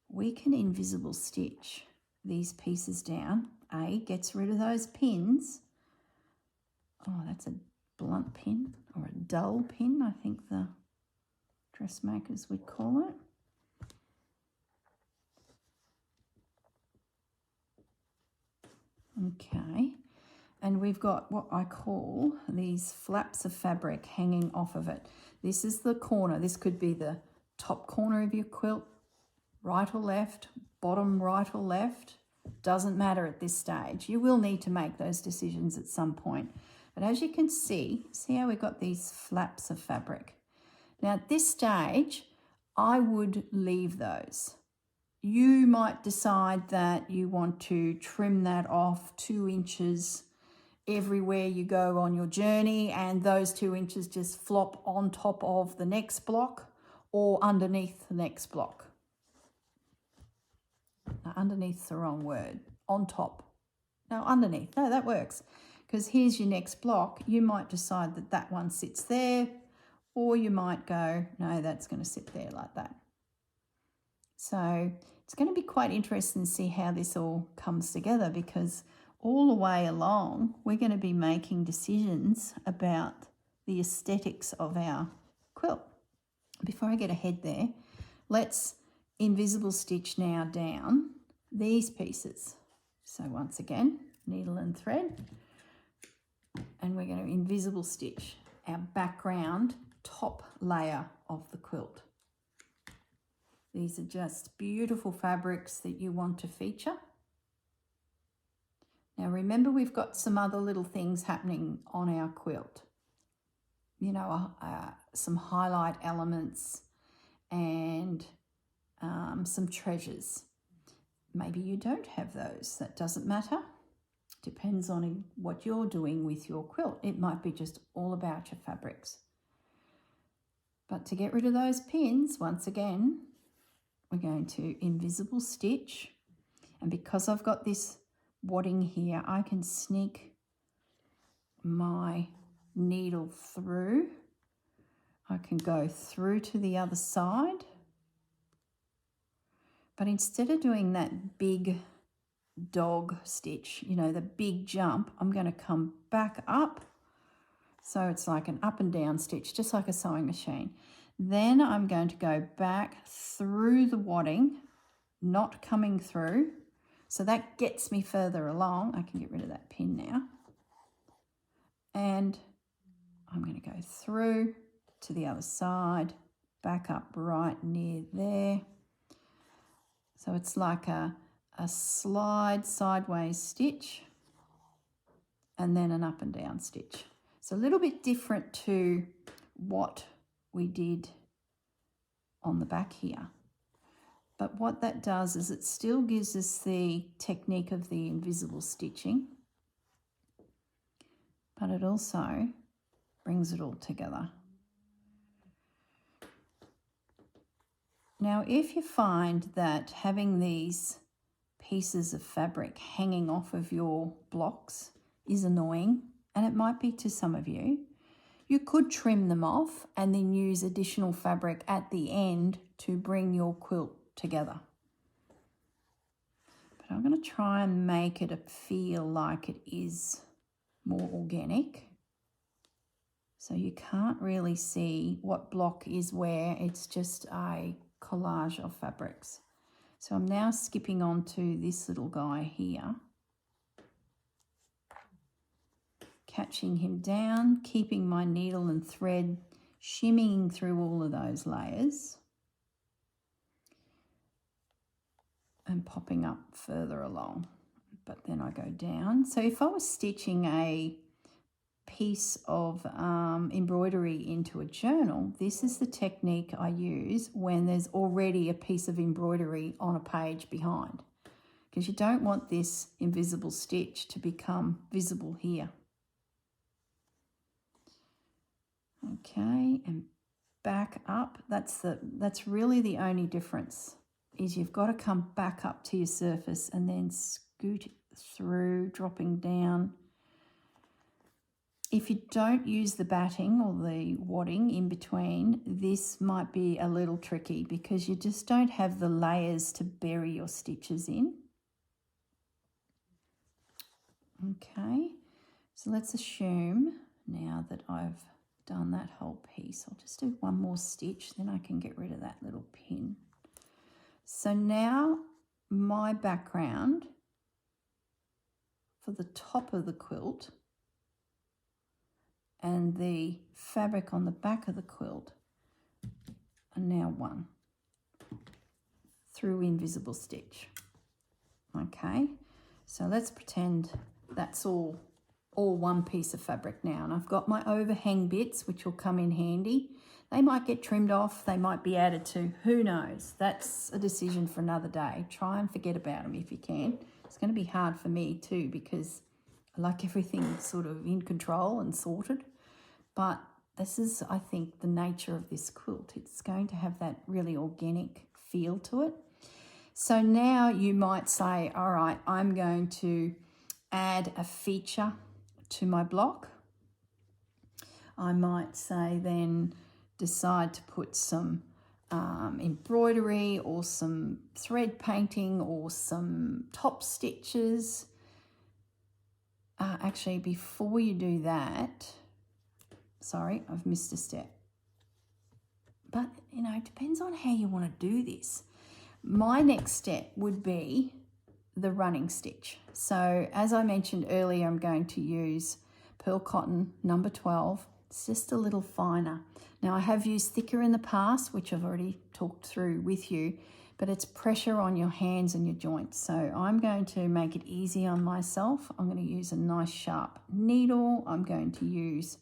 we can invisible stitch these pieces down. Gets rid of those pins. Oh, that's a blunt pin or a dull pin, I think the dressmakers would call it. Okay, and we've got what I call these flaps of fabric hanging off of it. This is the corner. This could be the top corner of your quilt, right or left, bottom right or left. Doesn't matter at this stage. You will need to make those decisions at some point. But as you can see how we've got these flaps of fabric. Now at this stage, I would leave those. You might decide that you want to trim that off 2 inches everywhere you go on your journey, and those 2 inches just flop on top of the next block or underneath the next block. No, underneath's the wrong word. On top. No, underneath. No, that works. Because here's your next block. You might decide that that one sits there, or you might go, no, that's going to sit there like that. So it's going to be quite interesting to see how this all comes together, because all the way along, we're going to be making decisions about the aesthetics of our quilt. Before I get ahead there, let's invisible stitch now down these pieces. So once again, needle and thread, and we're going to invisible stitch our background top layer of the quilt. These are just beautiful fabrics that you want to feature. Now remember, we've got some other little things happening on our quilt. You know, some highlight elements and some treasures. Maybe you don't have those. That doesn't matter. Depends on what you're doing with your quilt. It might be just all about your fabrics. But to get rid of those pins, once again, we're going to invisible stitch. And because I've got this wadding here, I can sneak my needle through. I can go through to the other side. But instead of doing that big dog stitch, you know, the big jump, I'm going to come back up. So it's like an up and down stitch, just like a sewing machine. Then I'm going to go back through the wadding, not coming through. So that gets me further along. I can get rid of that pin now. And I'm going to go through to the other side, back up right near there. So it's like a slide sideways stitch and then an up and down stitch. It's a little bit different to what we did on the back here. But what that does is it still gives us the technique of the invisible stitching, but it also brings it all together. Now, if you find that having these pieces of fabric hanging off of your blocks is annoying, and it might be to some of you, you could trim them off and then use additional fabric at the end to bring your quilt together. But I'm going to try and make it feel like it is more organic. So you can't really see what block is where. It's just a collage of fabrics. So I'm now skipping on to this little guy here, catching him down, keeping my needle and thread shimmying through all of those layers and popping up further along. But then I go down. So if I was stitching a piece of embroidery into a journal, this is the technique I use when there's already a piece of embroidery on a page behind, because you don't want this invisible stitch to become visible here. Okay, and back up. That's really the only difference, is you've got to come back up to your surface and then scoot through, dropping down. If you don't use the batting or the wadding in between, this might be a little tricky because you just don't have the layers to bury your stitches in. Okay, so let's assume now that I've done that whole piece, I'll just do one more stitch, then I can get rid of that little pin. So now my background for the top of the quilt and the fabric on the back of the quilt are now one through invisible stitch. Okay, so let's pretend that's all one piece of fabric now, and I've got my overhang bits which will come in handy. They might get trimmed off, they might be added to, who knows? That's a decision for another day. Try and forget about them if you can. It's going to be hard for me too because I like everything sort of in control and sorted. But this is, I think, the nature of this quilt. It's going to have that really organic feel to it. So now you might say, all right, I'm going to add a feature to my block. I might say then decide to put some embroidery or some thread painting or some top stitches. Actually, before you do that, sorry, I've missed a step. But, you know, it depends on how you want to do this. My next step would be the running stitch. So as I mentioned earlier, I'm going to use pearl cotton number 12. It's just a little finer. Now I have used thicker in the past, which I've already talked through with you, but it's pressure on your hands and your joints. So I'm going to make it easy on myself. I'm going to use a nice sharp needle. I'm going to use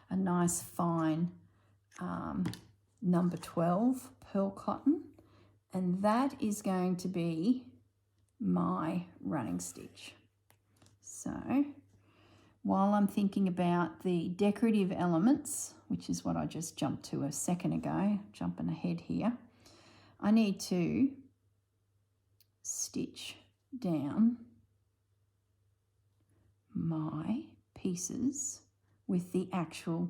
a nice fine number 12 pearl cotton, and that is going to be my running stitch. So while I'm thinking about the decorative elements, which is what I just jumped to a second ago, jumping ahead here, I need to stitch down my pieces with the actual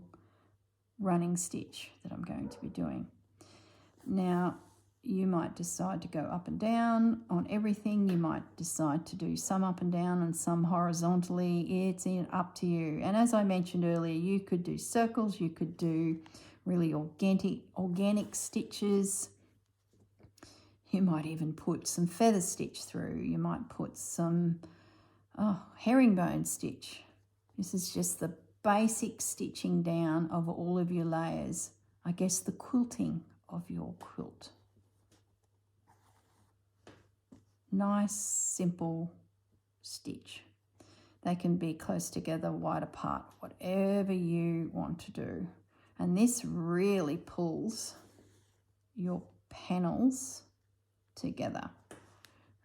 running stitch that I'm going to be doing. Now, you might decide to go up and down on everything. You might decide to do some up and down and some horizontally. It's up to you. And as I mentioned earlier, you could do circles, you could do really organic stitches. You might even put some feather stitch through. You might put some herringbone stitch. This is just the basic stitching down of all of your layers. I guess the quilting of your quilt. Nice, simple stitch. They can be close together, wide apart, whatever you want to do. And this really pulls your panels together.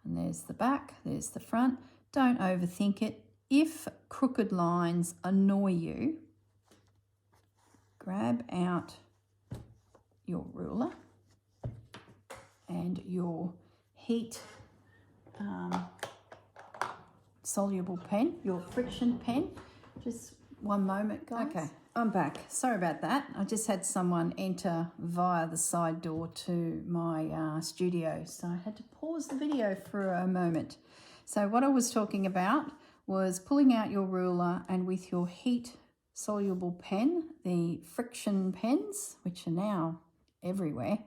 And there's the back, there's the front. Don't overthink it. If crooked lines annoy you, grab out your ruler and your heat soluble pen, your friction pen. Just one moment, guys. Okay, I'm back. Sorry about that. I just had someone enter via the side door to my studio, so I had to pause the video for a moment. So what I was talking about was pulling out your ruler and with your heat soluble pen, the friction pens, which are now everywhere.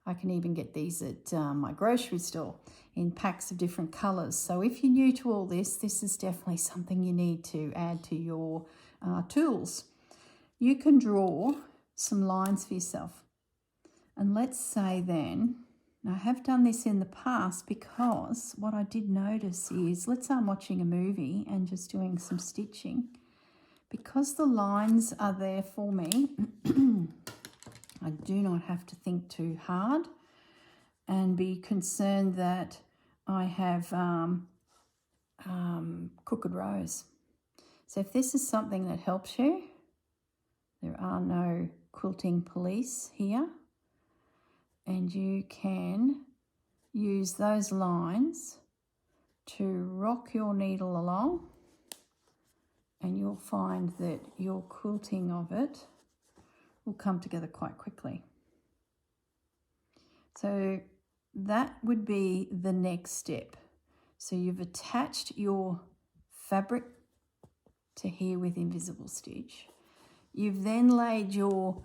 I can even get these at my grocery store in packs of different colours. So if you're new to all this, this is definitely something you need to add to your tools. You can draw some lines for yourself. And let's say then, I have done this in the past because what I did notice is, let's say I'm watching a movie and just doing some stitching. Because the lines are there for me, I do not have to think too hard and be concerned that I have crooked rows. So if this is something that helps you, there are no quilting police here, and you can use those lines to rock your needle along, and you'll find that your quilting of it will come together quite quickly. So that would be the next step. So you've attached your fabric to here with invisible stitch. You've then laid your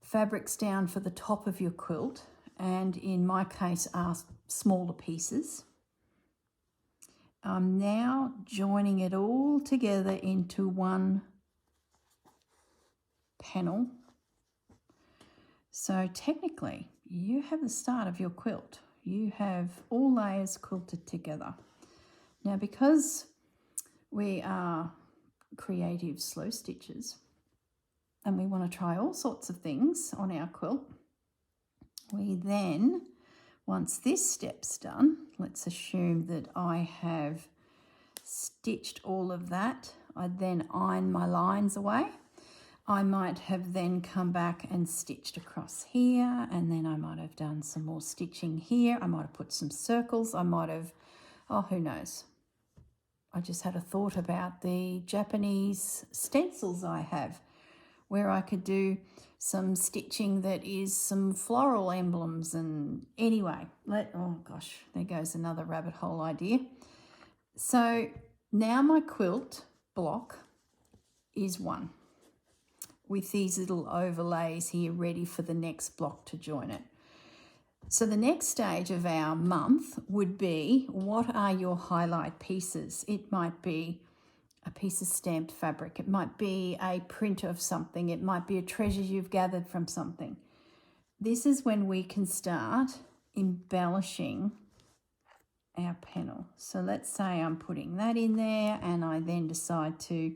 fabrics down for the top of your quilt, and in my case are smaller pieces. I'm now joining it all together into one panel. So technically, you have the start of your quilt. You have all layers quilted together. Now, because we are creative slow stitchers and we want to try all sorts of things on our quilt, we then, once this step's done, let's assume that I have stitched all of that. I then iron my lines away. I might have then come back and stitched across here, and then I might have done some more stitching here. I might have put some circles. I might have, who knows. I just had a thought about the Japanese stencils I have, where I could do some stitching that is some floral emblems. And anyway, oh gosh, there goes another rabbit hole idea. So now my quilt block is one, with these little overlays here ready for the next block to join it. So the next stage of our month would be, what are your highlight pieces? It might be a piece of stamped fabric. It might be a print of something. It might be a treasure you've gathered from something. This is when we can start embellishing our panel. So let's say I'm putting that in there and I then decide to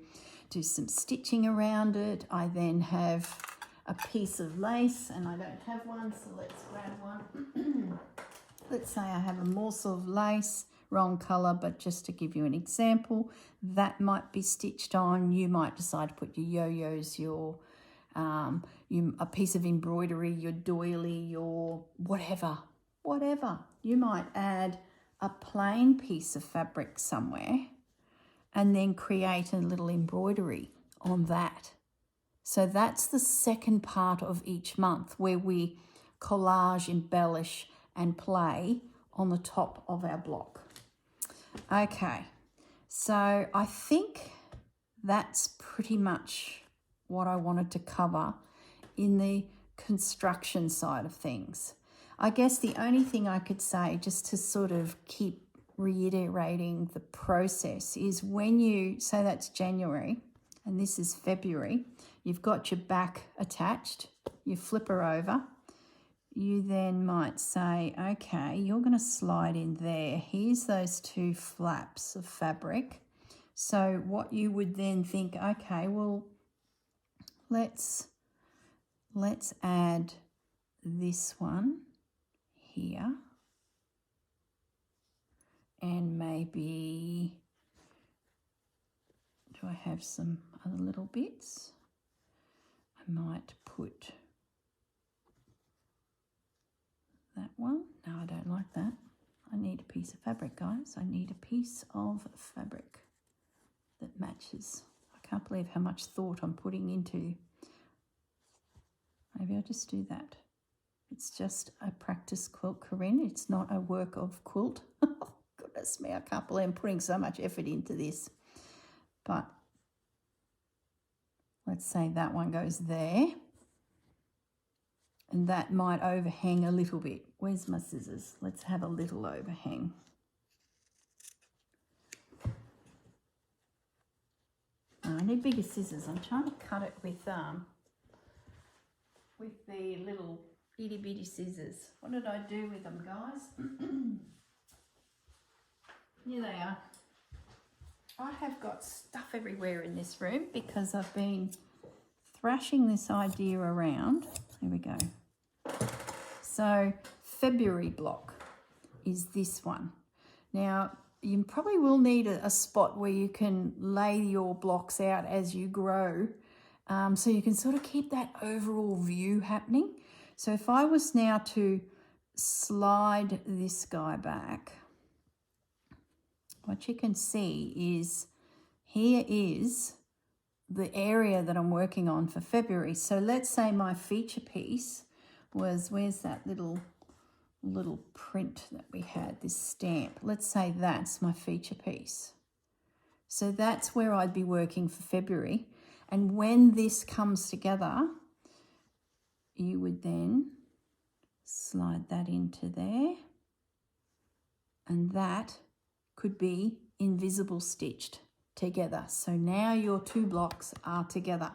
do some stitching around it. I then have a piece of lace and I don't have one, so let's grab one. Let's say I have a morsel of lace, wrong colour, but just to give you an example, that might be stitched on. You might decide to put your yo-yos, your a piece of embroidery, your doily, your whatever. You might add a plain piece of fabric somewhere and then create a little embroidery on that. So that's the second part of each month where we collage, embellish and play on the top of our block. Okay, so I think that's pretty much what I wanted to cover in the construction side of things. I guess the only thing I could say, just to sort of keep reiterating the process, is when you, so that's January and this is February, you've got your back attached, you flip her over, you then might say, okay, you're going to slide in there. Here's those two flaps of fabric. So what you would then think, okay, well, let's add this one here. And maybe, do I have some other little bits? I might put that one. No, I don't like that. I need a piece of fabric, guys. I need a piece of fabric that matches. I can't believe how much thought I'm putting into. Maybe I'll just do that. It's just a practice quilt, Corinne. It's not a work of quilt. Goodness me, I can't believe I'm putting so much effort into this. But let's say that one goes there. And that might overhang a little bit. Where's my scissors? Let's have a little overhang. Oh, I need bigger scissors. I'm trying to cut it with the little itty bitty scissors. What did I do with them, guys? Here they are. I have got stuff everywhere in this room because I've been thrashing this idea around. Here we go. So February block is this one. Now you probably will need a spot where you can lay your blocks out as you grow, so you can sort of keep that overall view happening. So if I was now to slide this guy back, what you can see is here is the area that I'm working on for February. So let's say my feature piece was, where's that little print that we had, this stamp. Let's say that's my feature piece. So that's where I'd be working for February. And when this comes together, you would then slide that into there. And that could be invisible stitched together. So now your two blocks are together.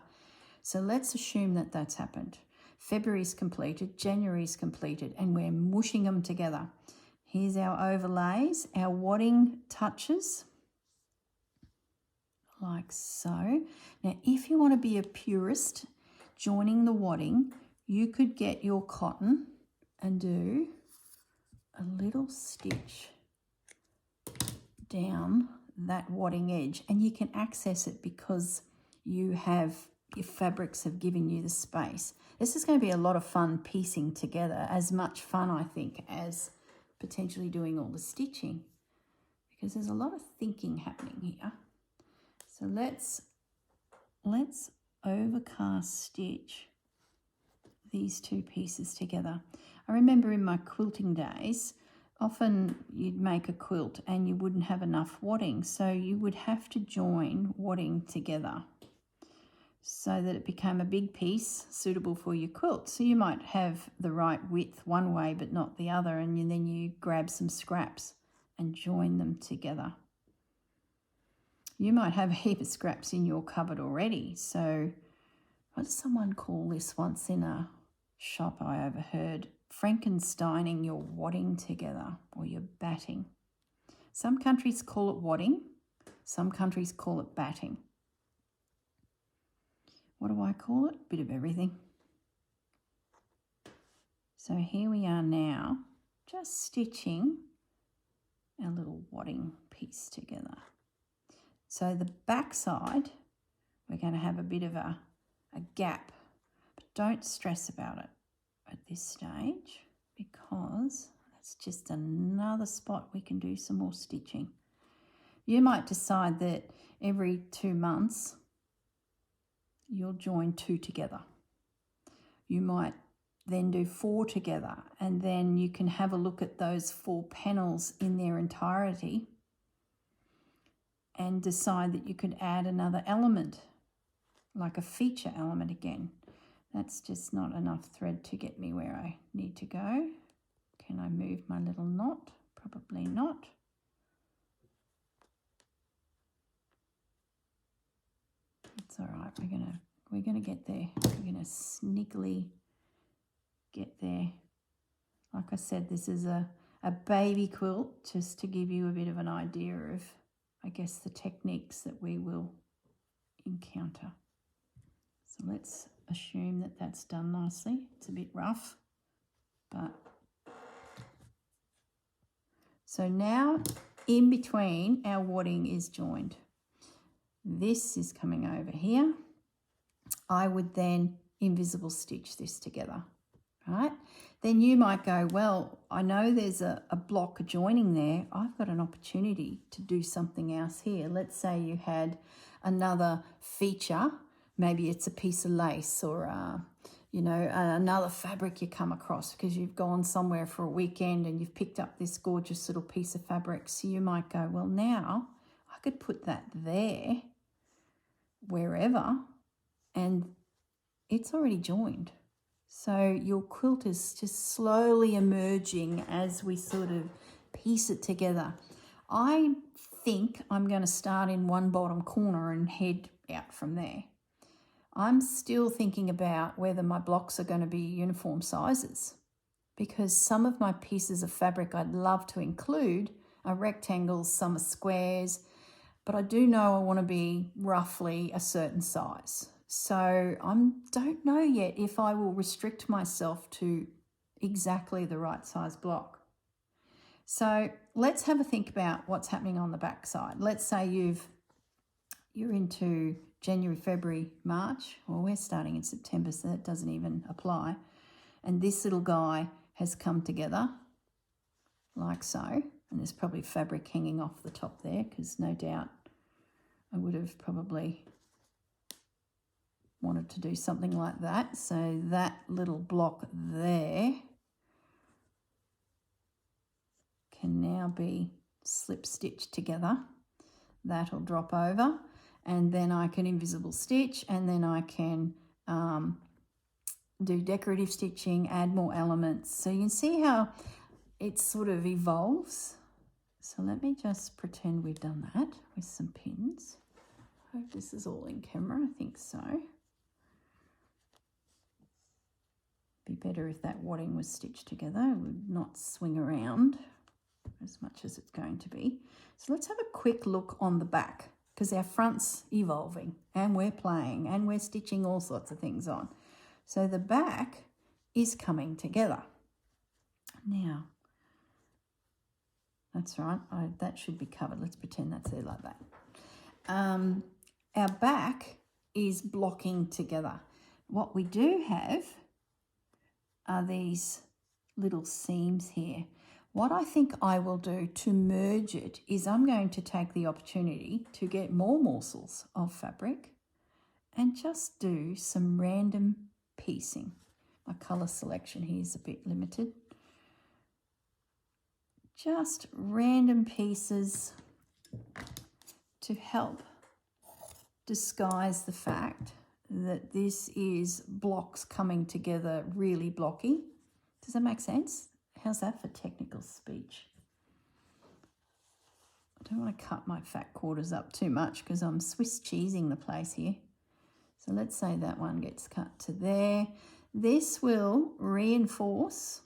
So let's assume that that's happened. February's completed, January's completed, and we're mushing them together. Here's our overlays, our wadding touches, like so. Now, if you want to be a purist, joining the wadding, you could get your cotton and do a little stitch down that wadding edge, and you can access it because your fabrics have given you the space. This is going to be a lot of fun piecing together, as much fun I think as potentially doing all the stitching, because there's a lot of thinking happening here. So let's overcast stitch these two pieces together. I remember in my quilting days, often you'd make a quilt and you wouldn't have enough wadding, so you would have to join wadding together so that it became a big piece suitable for your quilt. So you might have the right width one way but not the other, and then you grab some scraps and join them together. You might have a heap of scraps in your cupboard already. So what does someone call this once in a shop I overheard? Frankensteining your wadding together, or your batting. Some countries call it wadding. Some countries call it batting. What do I call it? Bit of everything. So here we are now, just stitching our little wadding piece together. So the back side, we're going to have a bit of a gap, but don't stress about it at this stage, because that's just another spot we can do some more stitching. You might decide that every 2 months you'll join 2 together. You might then do 4 together, and then you can have a look at those 4 panels in their entirety and decide that you could add another element, like a feature element again. That's just not enough thread to get me where I need to go. Can I move my little knot? Probably not. It's all right. We're gonna get there. We're gonna sneakily get there. Like I said, this is a baby quilt, just to give you a bit of an idea of, I guess, the techniques that we will encounter. So let's assume that that's done nicely. It's a bit rough, but so now in between our wadding is joined. This is coming over here. I would then invisible stitch this together, right? Then you might go, well, I know there's a block joining there. I've got an opportunity to do something else here. Let's say you had another feature. Maybe it's a piece of lace, or another fabric you come across because you've gone somewhere for a weekend and you've picked up this gorgeous little piece of fabric. So you might go, well, now I could put that there, wherever, and it's already joined. So your quilt is just slowly emerging as we sort of piece it together. I think I'm going to start in one bottom corner and head out from there. I'm still thinking about whether my blocks are going to be uniform sizes, because some of my pieces of fabric I'd love to include are rectangles, some are squares, but I do know I want to be roughly a certain size. So I don't know yet if I will restrict myself to exactly the right size block. So let's have a think about what's happening on the back side. Let's say you're into January, February, March, well, we're starting in September, so that doesn't even apply. And this little guy has come together like so. And there's probably fabric hanging off the top there, because no doubt I would have probably wanted to do something like that. So that little block there can now be slip stitched together. That'll drop over, and then I can invisible stitch, and then I can do decorative stitching, add more elements. So you can see how it sort of evolves. So let me just pretend we've done that with some pins. I hope this is all in camera. I think so. Be better if that wadding was stitched together. It would not swing around as much as it's going to be. So let's have a quick look on the back, because our front's evolving and we're playing and we're stitching all sorts of things on. So the back is coming together. Now, that's right, that should be covered. Let's pretend that's there like that. Our back is blocking together. What we do have are these little seams here. What I think I will do to merge it is I'm going to take the opportunity to get more morsels of fabric and just do some random piecing. My colour selection here is a bit limited. Just random pieces to help disguise the fact that this is blocks coming together really blocky. Does that make sense? How's that for technical speech? don't want to cut my fat quarters up too much because I'm Swiss cheesing the place here. So let's say that one gets cut to there. This will reinforce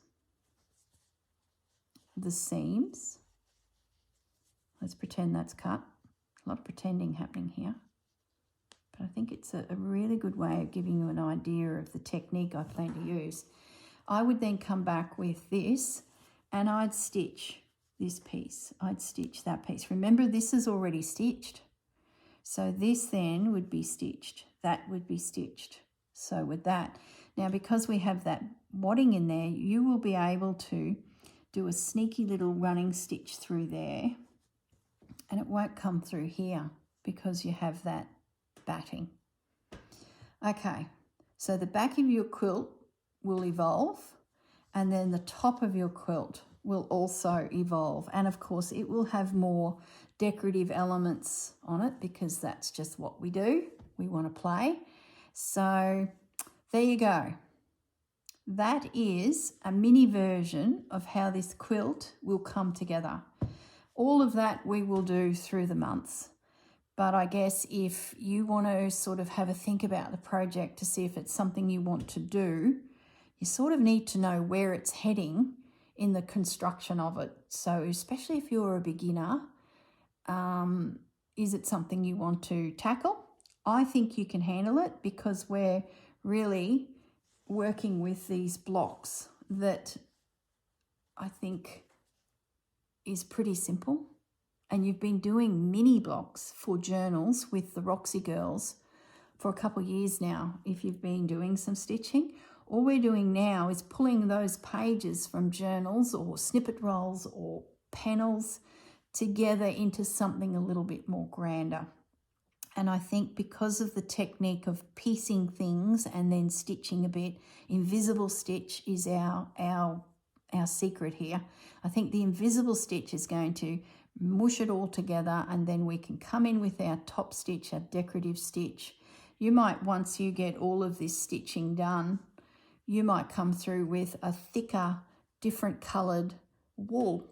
the seams. Let's pretend that's cut. A lot of pretending happening here. But I think it's a really good way of giving you an idea of the technique I plan to use. I would then come back with this and I'd stitch this piece. I'd stitch that piece. Remember, this is already stitched. So this then would be stitched. That would be stitched. So with that. Now, because we have that wadding in there, you will be able to do a sneaky little running stitch through there. And it won't come through here because you have that batting. Okay, so the back of your quilt will evolve, and then the top of your quilt will also evolve. And of course, it will have more decorative elements on it because that's just what we do. We want to play. So there you go. That is a mini version of how this quilt will come together. All of that we will do through the months. But I guess if you want to sort of have a think about the project to see if it's something you want to do, you sort of need to know where it's heading in the construction of it. So especially if you're a beginner, is it something you want to tackle? I think you can handle it because we're really working with these blocks that I think is pretty simple. And you've been doing mini blocks for journals with the Roxy girls for a couple of years now. If you've been doing some stitching, all we're doing now is pulling those pages from journals or snippet rolls or panels together into something a little bit more grander. And I think because of the technique of piecing things and then stitching a bit, invisible stitch is our secret here. I think the invisible stitch is going to mush it all together, and then we can come in with our top stitch, our decorative stitch. You might, once you get all of this stitching done, you might come through with a thicker, different coloured wool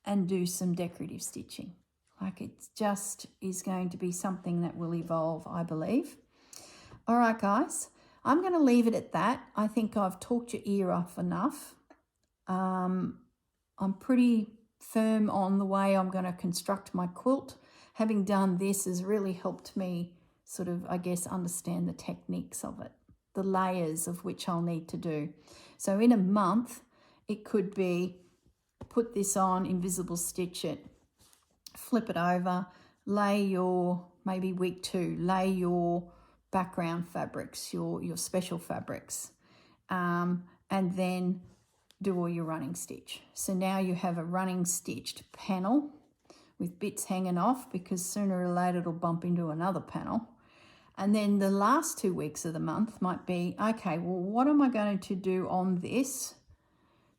and do some decorative stitching. Like, it just is going to be something that will evolve, I believe. All right, guys, I'm going to leave it at that. I think I've talked your ear off enough. I'm pretty firm on the way I'm going to construct my quilt. Having done this has really helped me sort of, I guess, understand the techniques of it, the layers of which I'll need to do. So in a month, it could be put this on, invisible stitch it, flip it over, lay your, maybe week 2, lay your background fabrics, your special fabrics, and then do all your running stitch. So now you have a running stitched panel with bits hanging off, because sooner or later it'll bump into another panel. And then the last 2 weeks of the month might be, okay, well, what am I going to do on this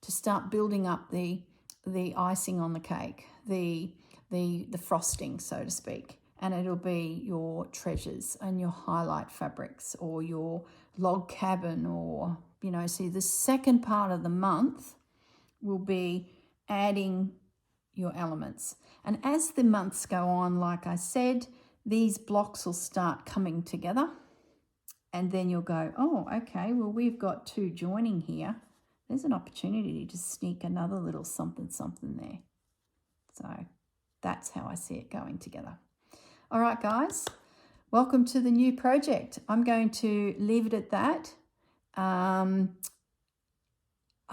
to start building up the icing on the cake, the frosting, so to speak. And it'll be your treasures and your highlight fabrics or your log cabin, or, you know, see, the second part of the month will be adding your elements. And as the months go on, like I said, these blocks will start coming together, and then you'll go, oh, okay, well, we've got 2 joining here. There's an opportunity to sneak another little something there. So that's how I see it going together. All right, guys, welcome to the new project. I'm going to leave it at that. I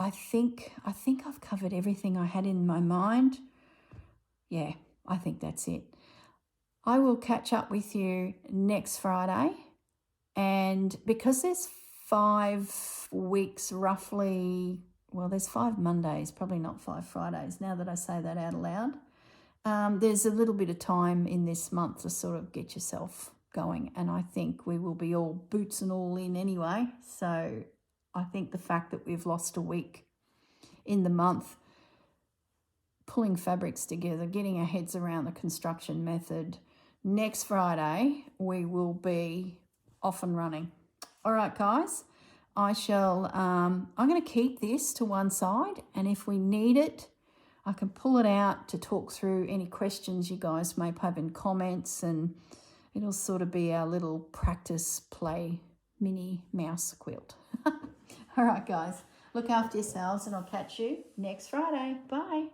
think I've covered everything I had in my mind. Yeah, I think that's it. I will catch up with you next Friday. And because there's 5 weeks roughly, well, there's 5 Mondays, probably not 5 Fridays, now that I say that out loud. There's a little bit of time in this month to sort of get yourself going. And I think we will be all boots and all in anyway. So I think the fact that we've lost a week in the month, pulling fabrics together, getting our heads around the construction method, next Friday we will be off and running. All right, guys, I'm going to keep this to one side, and if we need it, I can pull it out to talk through any questions you guys may have in comments, and it'll sort of be our little practice play mini mouse quilt. All right, guys, look after yourselves, and I'll catch you next Friday. Bye.